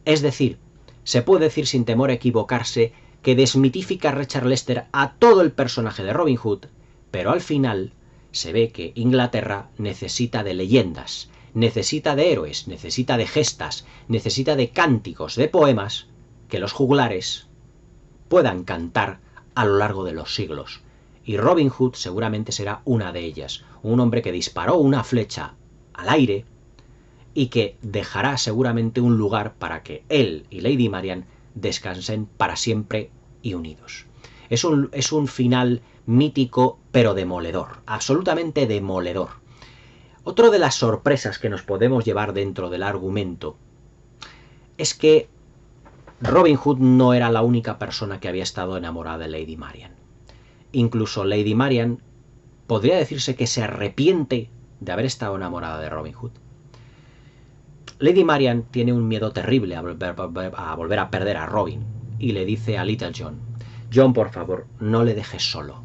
Es decir, se puede decir sin temor a equivocarse que desmitifica Richard Lester a todo el personaje de Robin Hood, pero al final se ve que Inglaterra necesita de leyendas, necesita de héroes, necesita de gestas, necesita de cánticos, de poemas que los juglares puedan cantar a lo largo de los siglos. Y Robin Hood seguramente será una de ellas, un hombre que disparó una flecha al aire y que dejará seguramente un lugar para que él y Lady Marian descansen para siempre y unidos. Es un final mítico pero demoledor, absolutamente demoledor. Otra de las sorpresas que nos podemos llevar dentro del argumento es que Robin Hood no era la única persona que había estado enamorada de Lady Marian. Incluso Lady Marian podría decirse que se arrepiente de haber estado enamorada de Robin Hood. Lady Marian tiene un miedo terrible a volver a perder a Robin y le dice a Little John: John, por favor, no le dejes solo.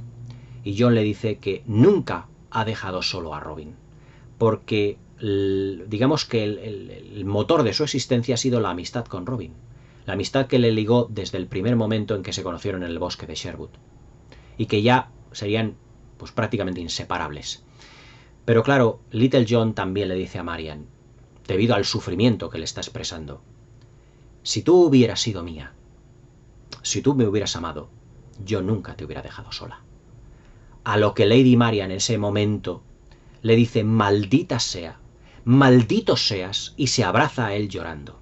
Y John le dice que nunca ha dejado solo a Robin, porque digamos que el motor de su existencia ha sido la amistad con Robin, la amistad que le ligó desde el primer momento en que se conocieron en el bosque de Sherwood, y que ya serían pues prácticamente inseparables. Pero claro, Little John también le dice a Marian, debido al sufrimiento que le está expresando: si tú hubieras sido mía, si tú me hubieras amado, yo nunca te hubiera dejado sola. A lo que Lady Marian en ese momento le dice: maldita sea, maldito seas, y se abraza a él llorando.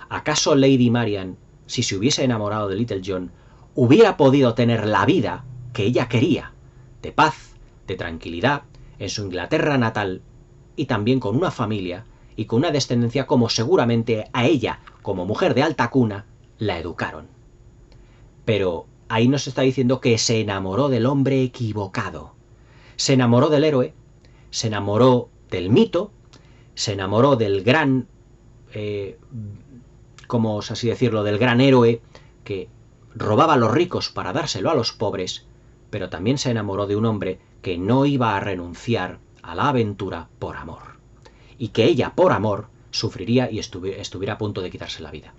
¿Acaso Lady Marian, si se hubiese enamorado de Little John, hubiera podido tener la vida que ella quería, de paz, de tranquilidad, en su Inglaterra natal y también con una familia y con una descendencia como seguramente a ella, como mujer de alta cuna, la educaron. Pero ahí nos está diciendo que se enamoró del hombre equivocado. Se enamoró del héroe, se enamoró del mito, se enamoró del gran, como así decirlo, del gran héroe que robaba a los ricos para dárselo a los pobres, pero también se enamoró de un hombre que no iba a renunciar a la aventura por amor. Y que ella, por amor, sufriría y estuviera a punto de quitarse la vida.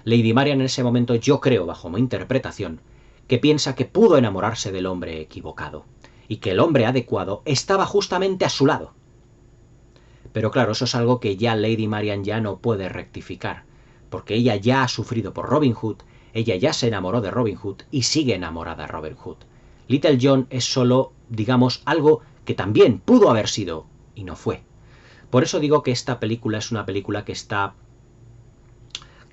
Lady Marian en ese momento, yo creo, bajo mi interpretación, que piensa que pudo enamorarse del hombre equivocado y que el hombre adecuado estaba justamente a su lado. Pero claro, eso es algo que ya Lady Marian ya no puede rectificar, porque ella ya ha sufrido por Robin Hood, ella ya se enamoró de Robin Hood y sigue enamorada de Robin Hood. Little John es solo, digamos, algo que también pudo haber sido y no fue. Por eso digo que esta película es una película que está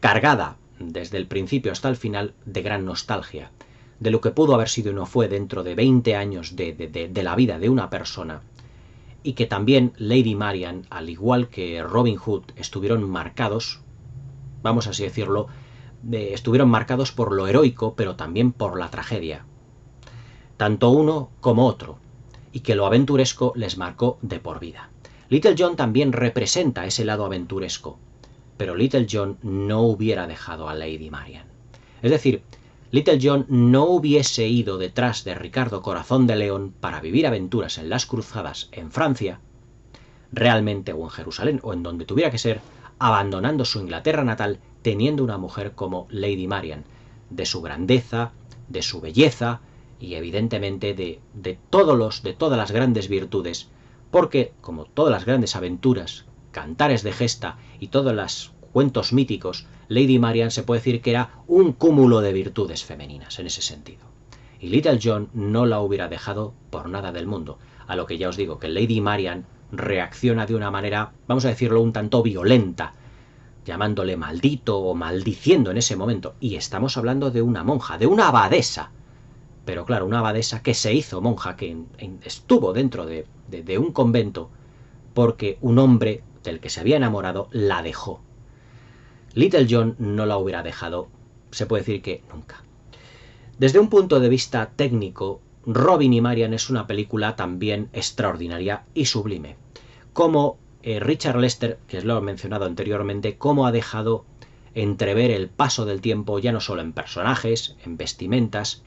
cargada desde el principio hasta el final de gran nostalgia, de lo que pudo haber sido y no fue dentro de 20 años de la vida de una persona, y que también Lady Marian, al igual que Robin Hood, estuvieron marcados, vamos así decirlo, estuvieron marcados por lo heroico, pero también por la tragedia, tanto uno como otro, y que lo aventuresco les marcó de por vida. Little John también representa ese lado aventuresco, pero Little John no hubiera dejado a Lady Marian. Es decir, Little John no hubiese ido detrás de Ricardo Corazón de León para vivir aventuras en las cruzadas en Francia, realmente, o en Jerusalén, o en donde tuviera que ser, abandonando su Inglaterra natal, teniendo una mujer como Lady Marian, de su grandeza, de su belleza y evidentemente de todas las grandes virtudes, porque, como todas las grandes aventuras, cantares de gesta y todos los cuentos míticos, Lady Marian se puede decir que era un cúmulo de virtudes femeninas en ese sentido. Y Little John no la hubiera dejado por nada del mundo, a lo que ya os digo que Lady Marian reacciona de una manera, vamos a decirlo, un tanto violenta, llamándole maldito o maldiciendo en ese momento. Y estamos hablando de una monja, de una abadesa. Pero claro, una abadesa que se hizo monja, que estuvo dentro de un convento, porque un hombre del que se había enamorado la dejó. Little John no la hubiera dejado, se puede decir que nunca. Desde un punto de vista técnico, Robin y Marian es una película también extraordinaria y sublime. Como Richard Lester, que lo he mencionado anteriormente, cómo ha dejado entrever el paso del tiempo ya no solo en personajes, en vestimentas,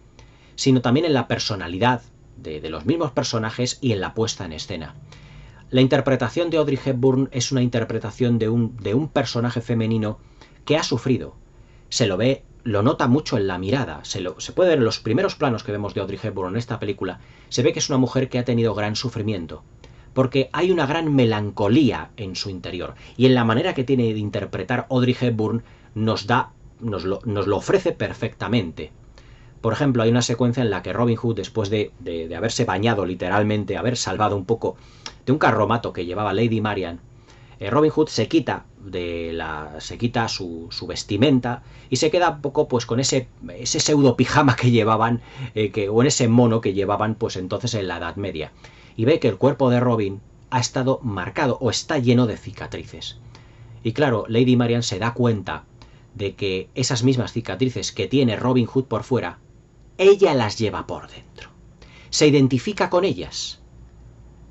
sino también en la personalidad de los mismos personajes y en la puesta en escena. La interpretación de Audrey Hepburn es una interpretación de un personaje femenino que ha sufrido. Se lo ve, lo nota mucho en la mirada, se puede ver en los primeros planos que vemos de Audrey Hepburn en esta película, se ve que es una mujer que ha tenido gran sufrimiento, porque hay una gran melancolía en su interior, y en la manera que tiene de interpretar Audrey Hepburn nos lo ofrece perfectamente. Por ejemplo, hay una secuencia en la que Robin Hood, después de haberse bañado literalmente, haber salvado un poco de un carromato que llevaba Lady Marian, Robin Hood se quita su vestimenta y se queda un poco pues con ese pseudo pijama que llevaban, o en ese mono que llevaban pues entonces en la Edad Media. Y ve que el cuerpo de Robin ha estado marcado o está lleno de cicatrices. Y claro, Lady Marian se da cuenta de que esas mismas cicatrices que tiene Robin Hood por fuera, ella las lleva por dentro. Se identifica con ellas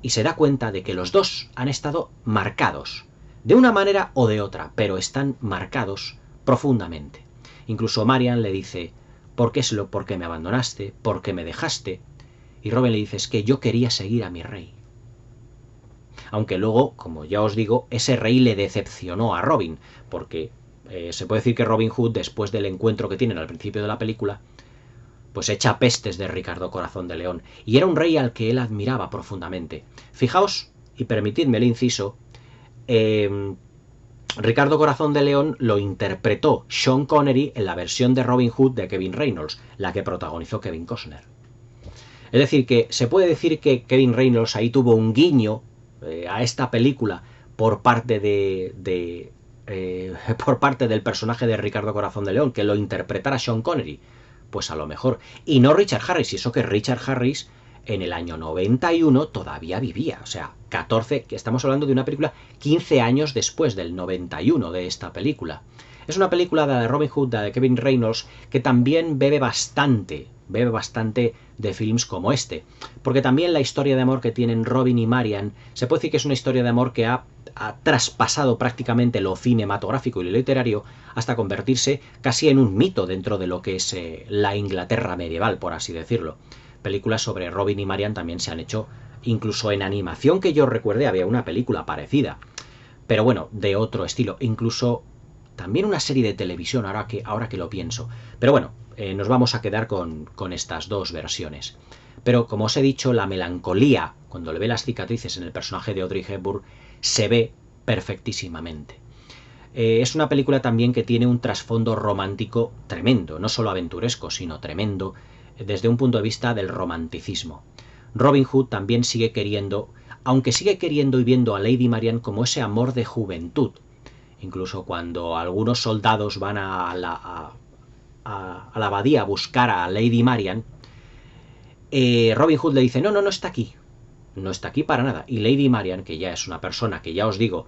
y se da cuenta de que los dos han estado marcados, de una manera o de otra, pero están marcados profundamente. Incluso Marian le dice, ¿por qué me abandonaste? ¿Por qué me dejaste? Y Robin le dice, es que yo quería seguir a mi rey. Aunque luego, como ya os digo, ese rey le decepcionó a Robin, porque se puede decir que Robin Hood, después del encuentro que tienen al principio de la película, pues echa pestes de Ricardo Corazón de León, y era un rey al que él admiraba profundamente. Fijaos, y permitidme el inciso, Ricardo Corazón de León lo interpretó Sean Connery en la versión de Robin Hood de Kevin Reynolds, la que protagonizó Kevin Costner. Es decir, que se puede decir que Kevin Reynolds ahí tuvo un guiño a esta película por parte por parte del personaje de Ricardo Corazón de León, que lo interpretara Sean Connery. Pues a lo mejor. Y no Richard Harris, y eso que Richard Harris en el año 91 todavía vivía. O sea, 14, que estamos hablando de una película 15 años después del 91 de esta película. Es una película de Robin Hood, de Kevin Reynolds, que también bebe bastante de films como este. Porque también la historia de amor que tienen Robin y Marian, se puede decir que es una historia de amor que ha traspasado prácticamente lo cinematográfico y lo literario hasta convertirse casi en un mito dentro de lo que es la Inglaterra medieval, por así decirlo. Películas sobre Robin y Marian también se han hecho, incluso en animación, que yo recuerde había una película parecida, pero bueno, de otro estilo, incluso también una serie de televisión, ahora que lo pienso. Pero bueno, nos vamos a quedar con estas dos versiones. Pero como os he dicho, la melancolía, cuando le ve las cicatrices en el personaje de Audrey Hepburn, se ve perfectísimamente. Es una película también que tiene un trasfondo romántico tremendo, no solo aventuresco, sino tremendo, desde un punto de vista del romanticismo. Robin Hood también sigue queriendo, aunque sigue queriendo y viendo a Lady Marian como ese amor de juventud. Incluso cuando algunos soldados van a la abadía a buscar a Lady Marian, Robin Hood le dice, no está aquí. No está aquí para nada. Y Lady Marian, que ya es una persona que ya os digo,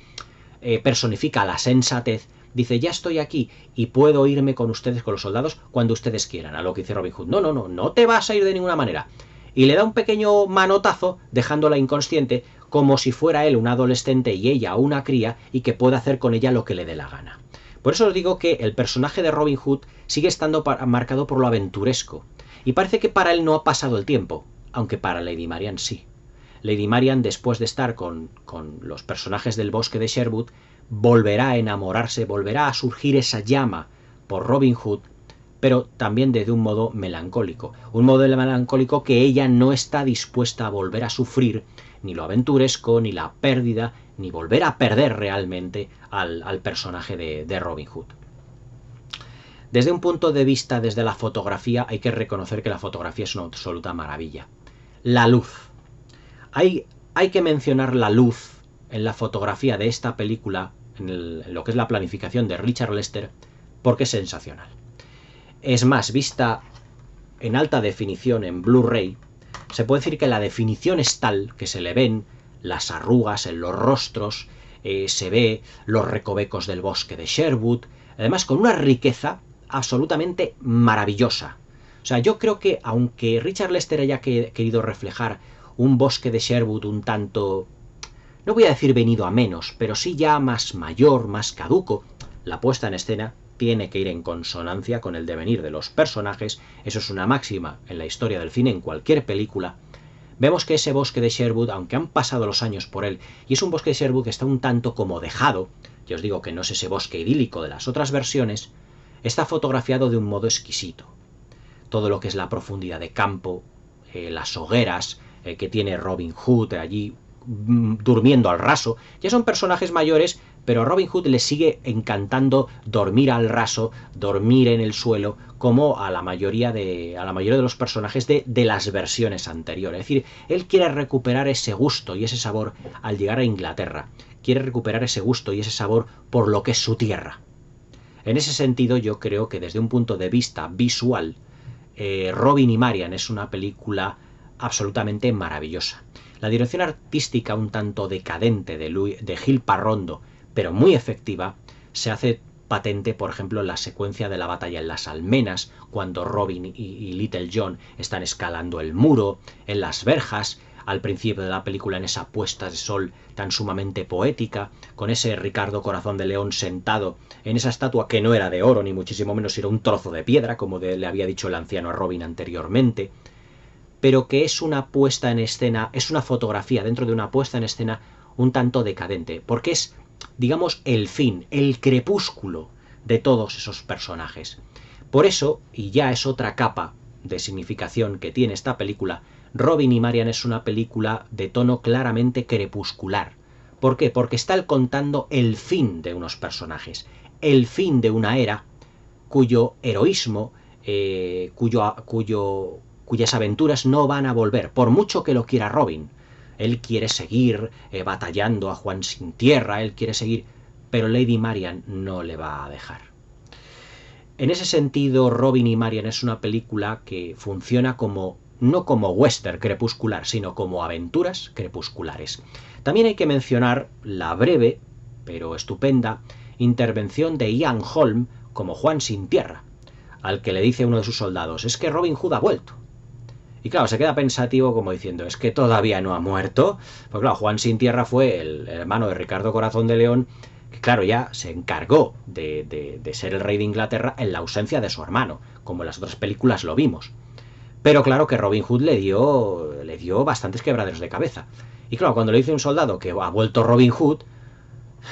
personifica la sensatez, dice, ya estoy aquí y puedo irme con ustedes, con los soldados, cuando ustedes quieran. A lo que dice Robin Hood, no te vas a ir de ninguna manera. Y le da un pequeño manotazo, dejándola inconsciente, como si fuera él un adolescente y ella una cría, y que pueda hacer con ella lo que le dé la gana. Por eso os digo que el personaje de Robin Hood sigue estando marcado por lo aventuresco. Y parece que para él no ha pasado el tiempo, aunque para Lady Marian sí. Lady Marian, después de estar con los personajes del bosque de Sherwood, volverá a enamorarse, volverá a surgir esa llama por Robin Hood, pero también desde un modo melancólico. Un modo melancólico que ella no está dispuesta a volver a sufrir, ni lo aventuresco, ni la pérdida, ni volver a perder realmente al personaje de Robin Hood. Desde un punto de vista, desde la fotografía, hay que reconocer que la fotografía es una absoluta maravilla. La luz. Hay que mencionar la luz en la fotografía de esta película, en lo que es la planificación de Richard Lester, porque es sensacional. Es más, vista en alta definición en Blu-ray, se puede decir que la definición es tal que se le ven las arrugas en los rostros, se ve los recovecos del bosque de Sherwood, además con una riqueza absolutamente maravillosa. O sea, yo creo que aunque Richard Lester haya querido reflejar un bosque de Sherwood un tanto, no voy a decir venido a menos, pero sí ya más mayor, más caduco, la puesta en escena tiene que ir en consonancia con el devenir de los personajes. Eso es una máxima en la historia del cine, en cualquier película. Vemos que ese bosque de Sherwood, aunque han pasado los años por él, y es un bosque de Sherwood que está un tanto como dejado, yo os digo que no es ese bosque idílico de las otras versiones, está fotografiado de un modo exquisito. Todo lo que es la profundidad de campo, las hogueras que tiene Robin Hood allí durmiendo al raso, ya son personajes mayores, pero a Robin Hood le sigue encantando dormir al raso, dormir en el suelo, como a la mayoría de los personajes de las versiones anteriores. Es decir, él quiere recuperar ese gusto y ese sabor al llegar a Inglaterra. Quiere recuperar ese gusto y ese sabor por lo que es su tierra. En ese sentido, yo creo que desde un punto de vista visual, Robin y Marian es una película absolutamente maravillosa. La dirección artística un tanto decadente de Gil Parrondo, pero muy efectiva, se hace patente, por ejemplo, en la secuencia de la batalla en las almenas, cuando Robin y Little John están escalando el muro, en las verjas, al principio de la película, en esa puesta de sol tan sumamente poética, con ese Ricardo Corazón de León sentado en esa estatua que no era de oro, ni muchísimo menos era un trozo de piedra, como le había dicho el anciano a Robin anteriormente, pero que es una puesta en escena, es una fotografía dentro de una puesta en escena un tanto decadente, porque es, digamos, el fin, el crepúsculo de todos esos personajes. Por eso, y ya es otra capa de significación que tiene esta película, Robin y Marian es una película de tono claramente crepuscular. ¿Por qué? Porque está contando el fin de unos personajes, el fin de una era cuyo heroísmo, cuyas aventuras no van a volver, por mucho que lo quiera Robin. Él quiere seguir batallando a Juan sin tierra, él quiere seguir, pero Lady Marian no le va a dejar. En ese sentido, Robin y Marian es una película que funciona como no como western crepuscular, sino como aventuras crepusculares. También hay que mencionar la breve, pero estupenda, intervención de Ian Holm como Juan sin tierra, al que le dice uno de sus soldados, es que Robin Hood ha vuelto. Y claro, se queda pensativo como diciendo, es que todavía no ha muerto. Pues claro, Juan sin tierra fue el hermano de Ricardo Corazón de León, que claro, ya se encargó de ser el rey de Inglaterra en la ausencia de su hermano, como en las otras películas lo vimos. Pero claro que Robin Hood le dio bastantes quebraderos de cabeza. Y claro, cuando le dice un soldado que ha vuelto Robin Hood,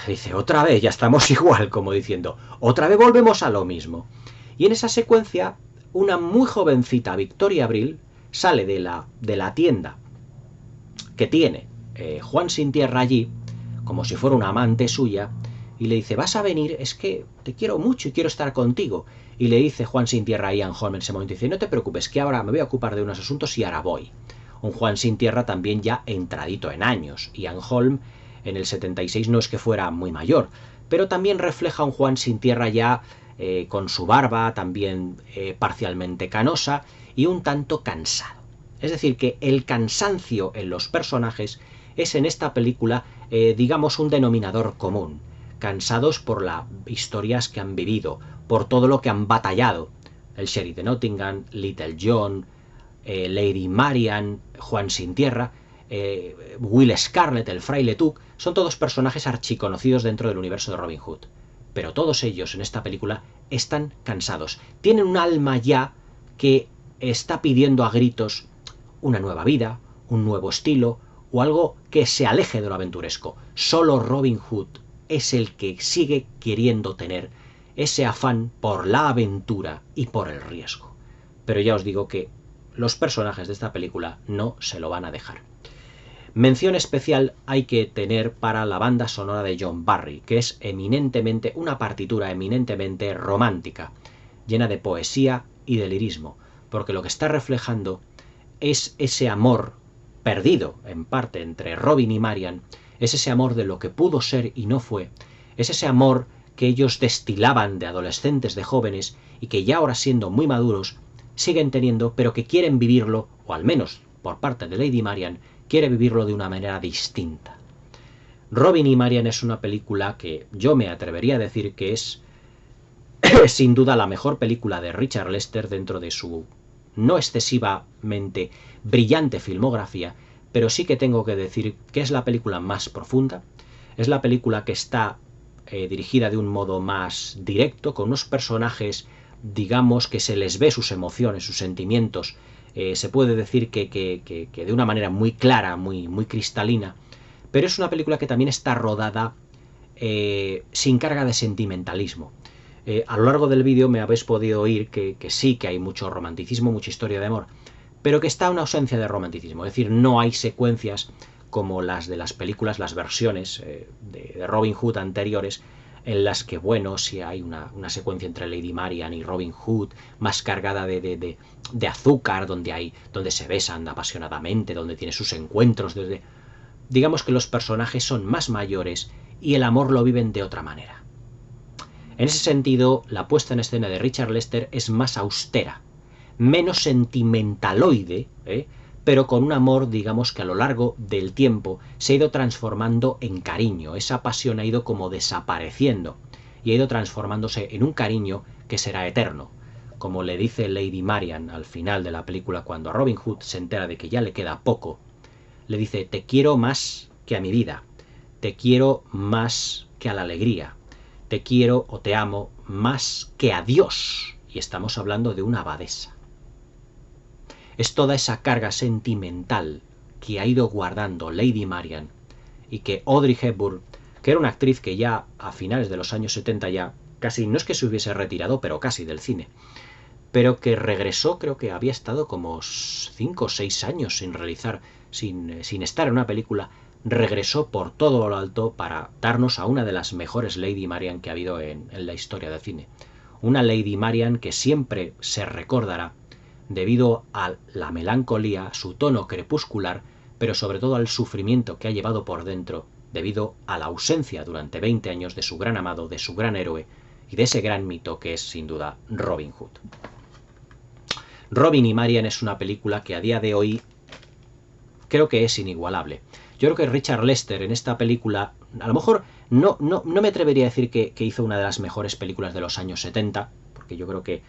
dice, otra vez, ya estamos igual, como diciendo, otra vez volvemos a lo mismo. Y en esa secuencia, una muy jovencita Victoria Abril sale de la tienda que tiene Juan sin tierra allí, como si fuera una amante suya, y le dice, vas a venir, es que te quiero mucho y quiero estar contigo. Y le dice Juan sin tierra a Ian Holm en ese momento, dice, no te preocupes, que ahora me voy a ocupar de unos asuntos y ahora voy. Un Juan sin tierra también ya entradito en años. Ian Holm en el 76 no es que fuera muy mayor, pero también refleja un Juan sin tierra ya con su barba también parcialmente canosa y un tanto cansado. Es decir, que el cansancio en los personajes es en esta película, digamos, un denominador común. Cansados por las historias que han vivido, por todo lo que han batallado. El Sheriff de Nottingham, Little John, Lady Marian, Juan sin tierra, Will Scarlet, el fraile Tuck, son todos personajes archiconocidos dentro del universo de Robin Hood. Pero todos ellos en esta película están cansados. Tienen un alma ya que está pidiendo a gritos una nueva vida, un nuevo estilo o algo que se aleje de lo aventuresco. Solo Robin Hood es el que sigue queriendo tener ese afán por la aventura y por el riesgo. Pero ya os digo que los personajes de esta película no se lo van a dejar. Mención especial hay que tener para la banda sonora de John Barry, que es eminentemente una partitura eminentemente romántica, llena de poesía y de lirismo, porque lo que está reflejando es ese amor perdido, en parte, entre Robin y Marian, es ese amor de lo que pudo ser y no fue, es ese amor que ellos destilaban de adolescentes, de jóvenes, y que ya ahora siendo muy maduros, siguen teniendo, pero que quieren vivirlo, o al menos por parte de Lady Marian, quiere vivirlo de una manera distinta. Robin y Marian es una película que yo me atrevería a decir que es sin duda la mejor película de Richard Lester dentro de su no excesivamente brillante filmografía, pero sí que tengo que decir que es la película más profunda, es la película que está dirigida de un modo más directo, con unos personajes, digamos, que se les ve sus emociones, sus sentimientos, se puede decir que de una manera muy clara, muy cristalina, pero es una película que también está rodada sin carga de sentimentalismo. A lo largo del vídeo me habéis podido oír que sí que hay mucho romanticismo, mucha historia de amor, pero que está una ausencia de romanticismo, es decir, no hay secuencias como las de las películas, las versiones de Robin Hood anteriores, en las que, bueno, sí hay una secuencia entre Lady Marian y Robin Hood más cargada de azúcar, donde se besan apasionadamente, donde tiene sus encuentros, digamos que los personajes son más mayores y el amor lo viven de otra manera. En ese sentido, la puesta en escena de Richard Lester es más austera, menos sentimentaloide, pero con un amor, digamos, que a lo largo del tiempo se ha ido transformando en cariño. Esa pasión ha ido como desapareciendo y ha ido transformándose en un cariño que será eterno. Como le dice Lady Marian al final de la película, cuando a Robin Hood se entera de que ya le queda poco, le dice, te quiero más que a mi vida, te quiero más que a la alegría, te quiero o te amo más que a Dios. Y estamos hablando de una abadesa. Es toda esa carga sentimental que ha ido guardando Lady Marian y que Audrey Hepburn, que era una actriz que ya a finales de los años 70 ya casi, no es que se hubiese retirado, pero casi del cine, pero que regresó, creo que había estado como 5 o 6 años sin realizar, sin estar en una película, regresó por todo lo alto para darnos a una de las mejores Lady Marian que ha habido en la historia del cine. Una Lady Marian que siempre se recordará debido a la melancolía, su tono crepuscular, pero sobre todo al sufrimiento que ha llevado por dentro debido a la ausencia durante 20 años de su gran amado, de su gran héroe y de ese gran mito que es sin duda Robin Hood. Robin y Marian es una película que a día de hoy creo que es inigualable. Yo creo que Richard Lester en esta película, a lo mejor no me atrevería a decir que hizo una de las mejores películas de los años 70, porque yo creo que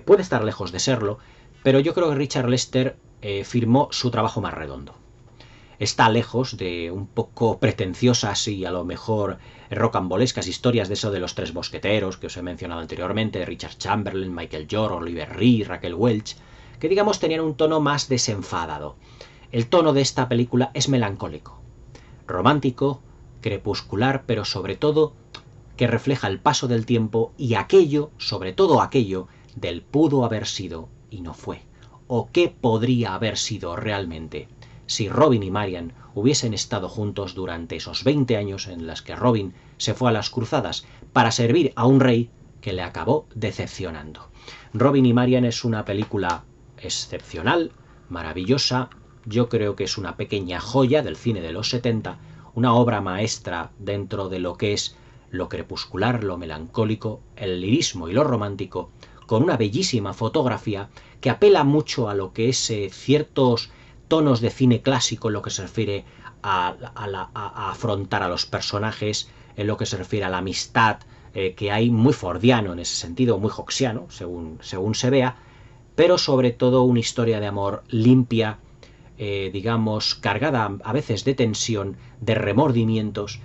puede estar lejos de serlo, pero yo creo que Richard Lester firmó su trabajo más redondo. Está lejos de un poco pretenciosas y a lo mejor rocambolescas historias de eso de los tres mosqueteros que os he mencionado anteriormente, Richard Chamberlain, Michael York, Oliver Reed, Raquel Welch, que digamos tenían un tono más desenfadado. El tono de esta película es melancólico, romántico, crepuscular, pero sobre todo que refleja el paso del tiempo y aquello, sobre todo aquello, del pudo haber sido y no fue, o qué podría haber sido realmente si Robin y Marian hubiesen estado juntos durante esos 20 años en los que Robin se fue a las cruzadas para servir a un rey que le acabó decepcionando. Robin y Marian es una película excepcional, maravillosa, yo creo que es una pequeña joya del cine de los 70, una obra maestra dentro de lo que es lo crepuscular, lo melancólico, el lirismo y lo romántico, con una bellísima fotografía que apela mucho a lo que es ciertos tonos de cine clásico en lo que se refiere a afrontar a los personajes, en lo que se refiere a la amistad, que hay muy fordiano en ese sentido, muy hoxiano, según se vea, pero sobre todo una historia de amor limpia, digamos, cargada a veces de tensión, de remordimientos,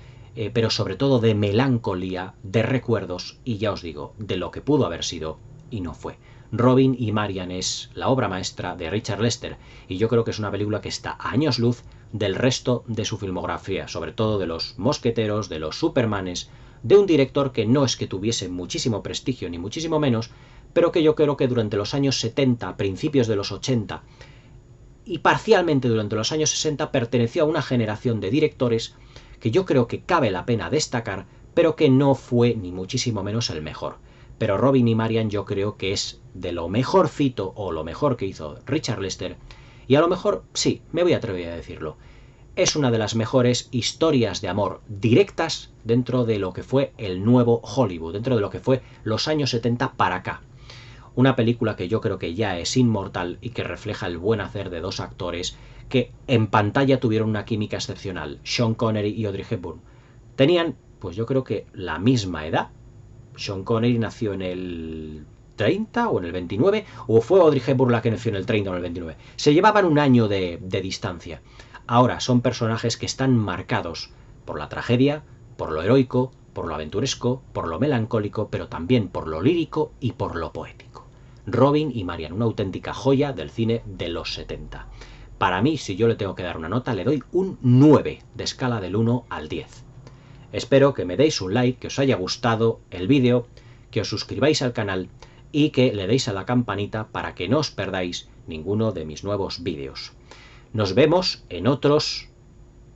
pero sobre todo de melancolía, de recuerdos y ya os digo, de lo que pudo haber sido y no fue. Robin y Marian es la obra maestra de Richard Lester y yo creo que es una película que está a años luz del resto de su filmografía, sobre todo de los Mosqueteros, de los Supermanes, de un director que no es que tuviese muchísimo prestigio ni muchísimo menos, pero que yo creo que durante los años 70, principios de los 80 y parcialmente durante los años 60 perteneció a una generación de directores que yo creo que cabe la pena destacar, pero que no fue ni muchísimo menos el mejor. Pero Robin y Marian yo creo que es de lo mejorcito o lo mejor que hizo Richard Lester y a lo mejor, sí, me voy a atrever a decirlo, es una de las mejores historias de amor directas dentro de lo que fue el nuevo Hollywood, dentro de lo que fue los años 70 para acá. Una película que yo creo que ya es inmortal y que refleja el buen hacer de dos actores que en pantalla tuvieron una química excepcional, Sean Connery y Audrey Hepburn. Tenían, pues yo creo que la misma edad. Sean Connery nació en el 30 o en el 29, o fue Audrey Hepburn la que nació en el 30 o en el 29. Se llevaban un año de distancia. Ahora son personajes que están marcados por la tragedia, por lo heroico, por lo aventuresco, por lo melancólico, pero también por lo lírico y por lo poético. Robin y Marian, una auténtica joya del cine de los 70. Para mí, si yo le tengo que dar una nota, le doy un 9 de escala del 1 al 10. Espero que me deis un like, que os haya gustado el vídeo, que os suscribáis al canal y que le deis a la campanita para que no os perdáis ninguno de mis nuevos vídeos. Nos vemos en otros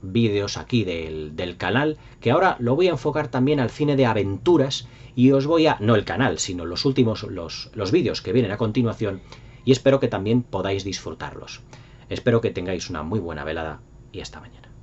vídeos aquí del canal, que ahora lo voy a enfocar también al cine de aventuras y os voy a... no el canal, sino los últimos, los vídeos que vienen a continuación y espero que también podáis disfrutarlos. Espero que tengáis una muy buena velada y hasta mañana.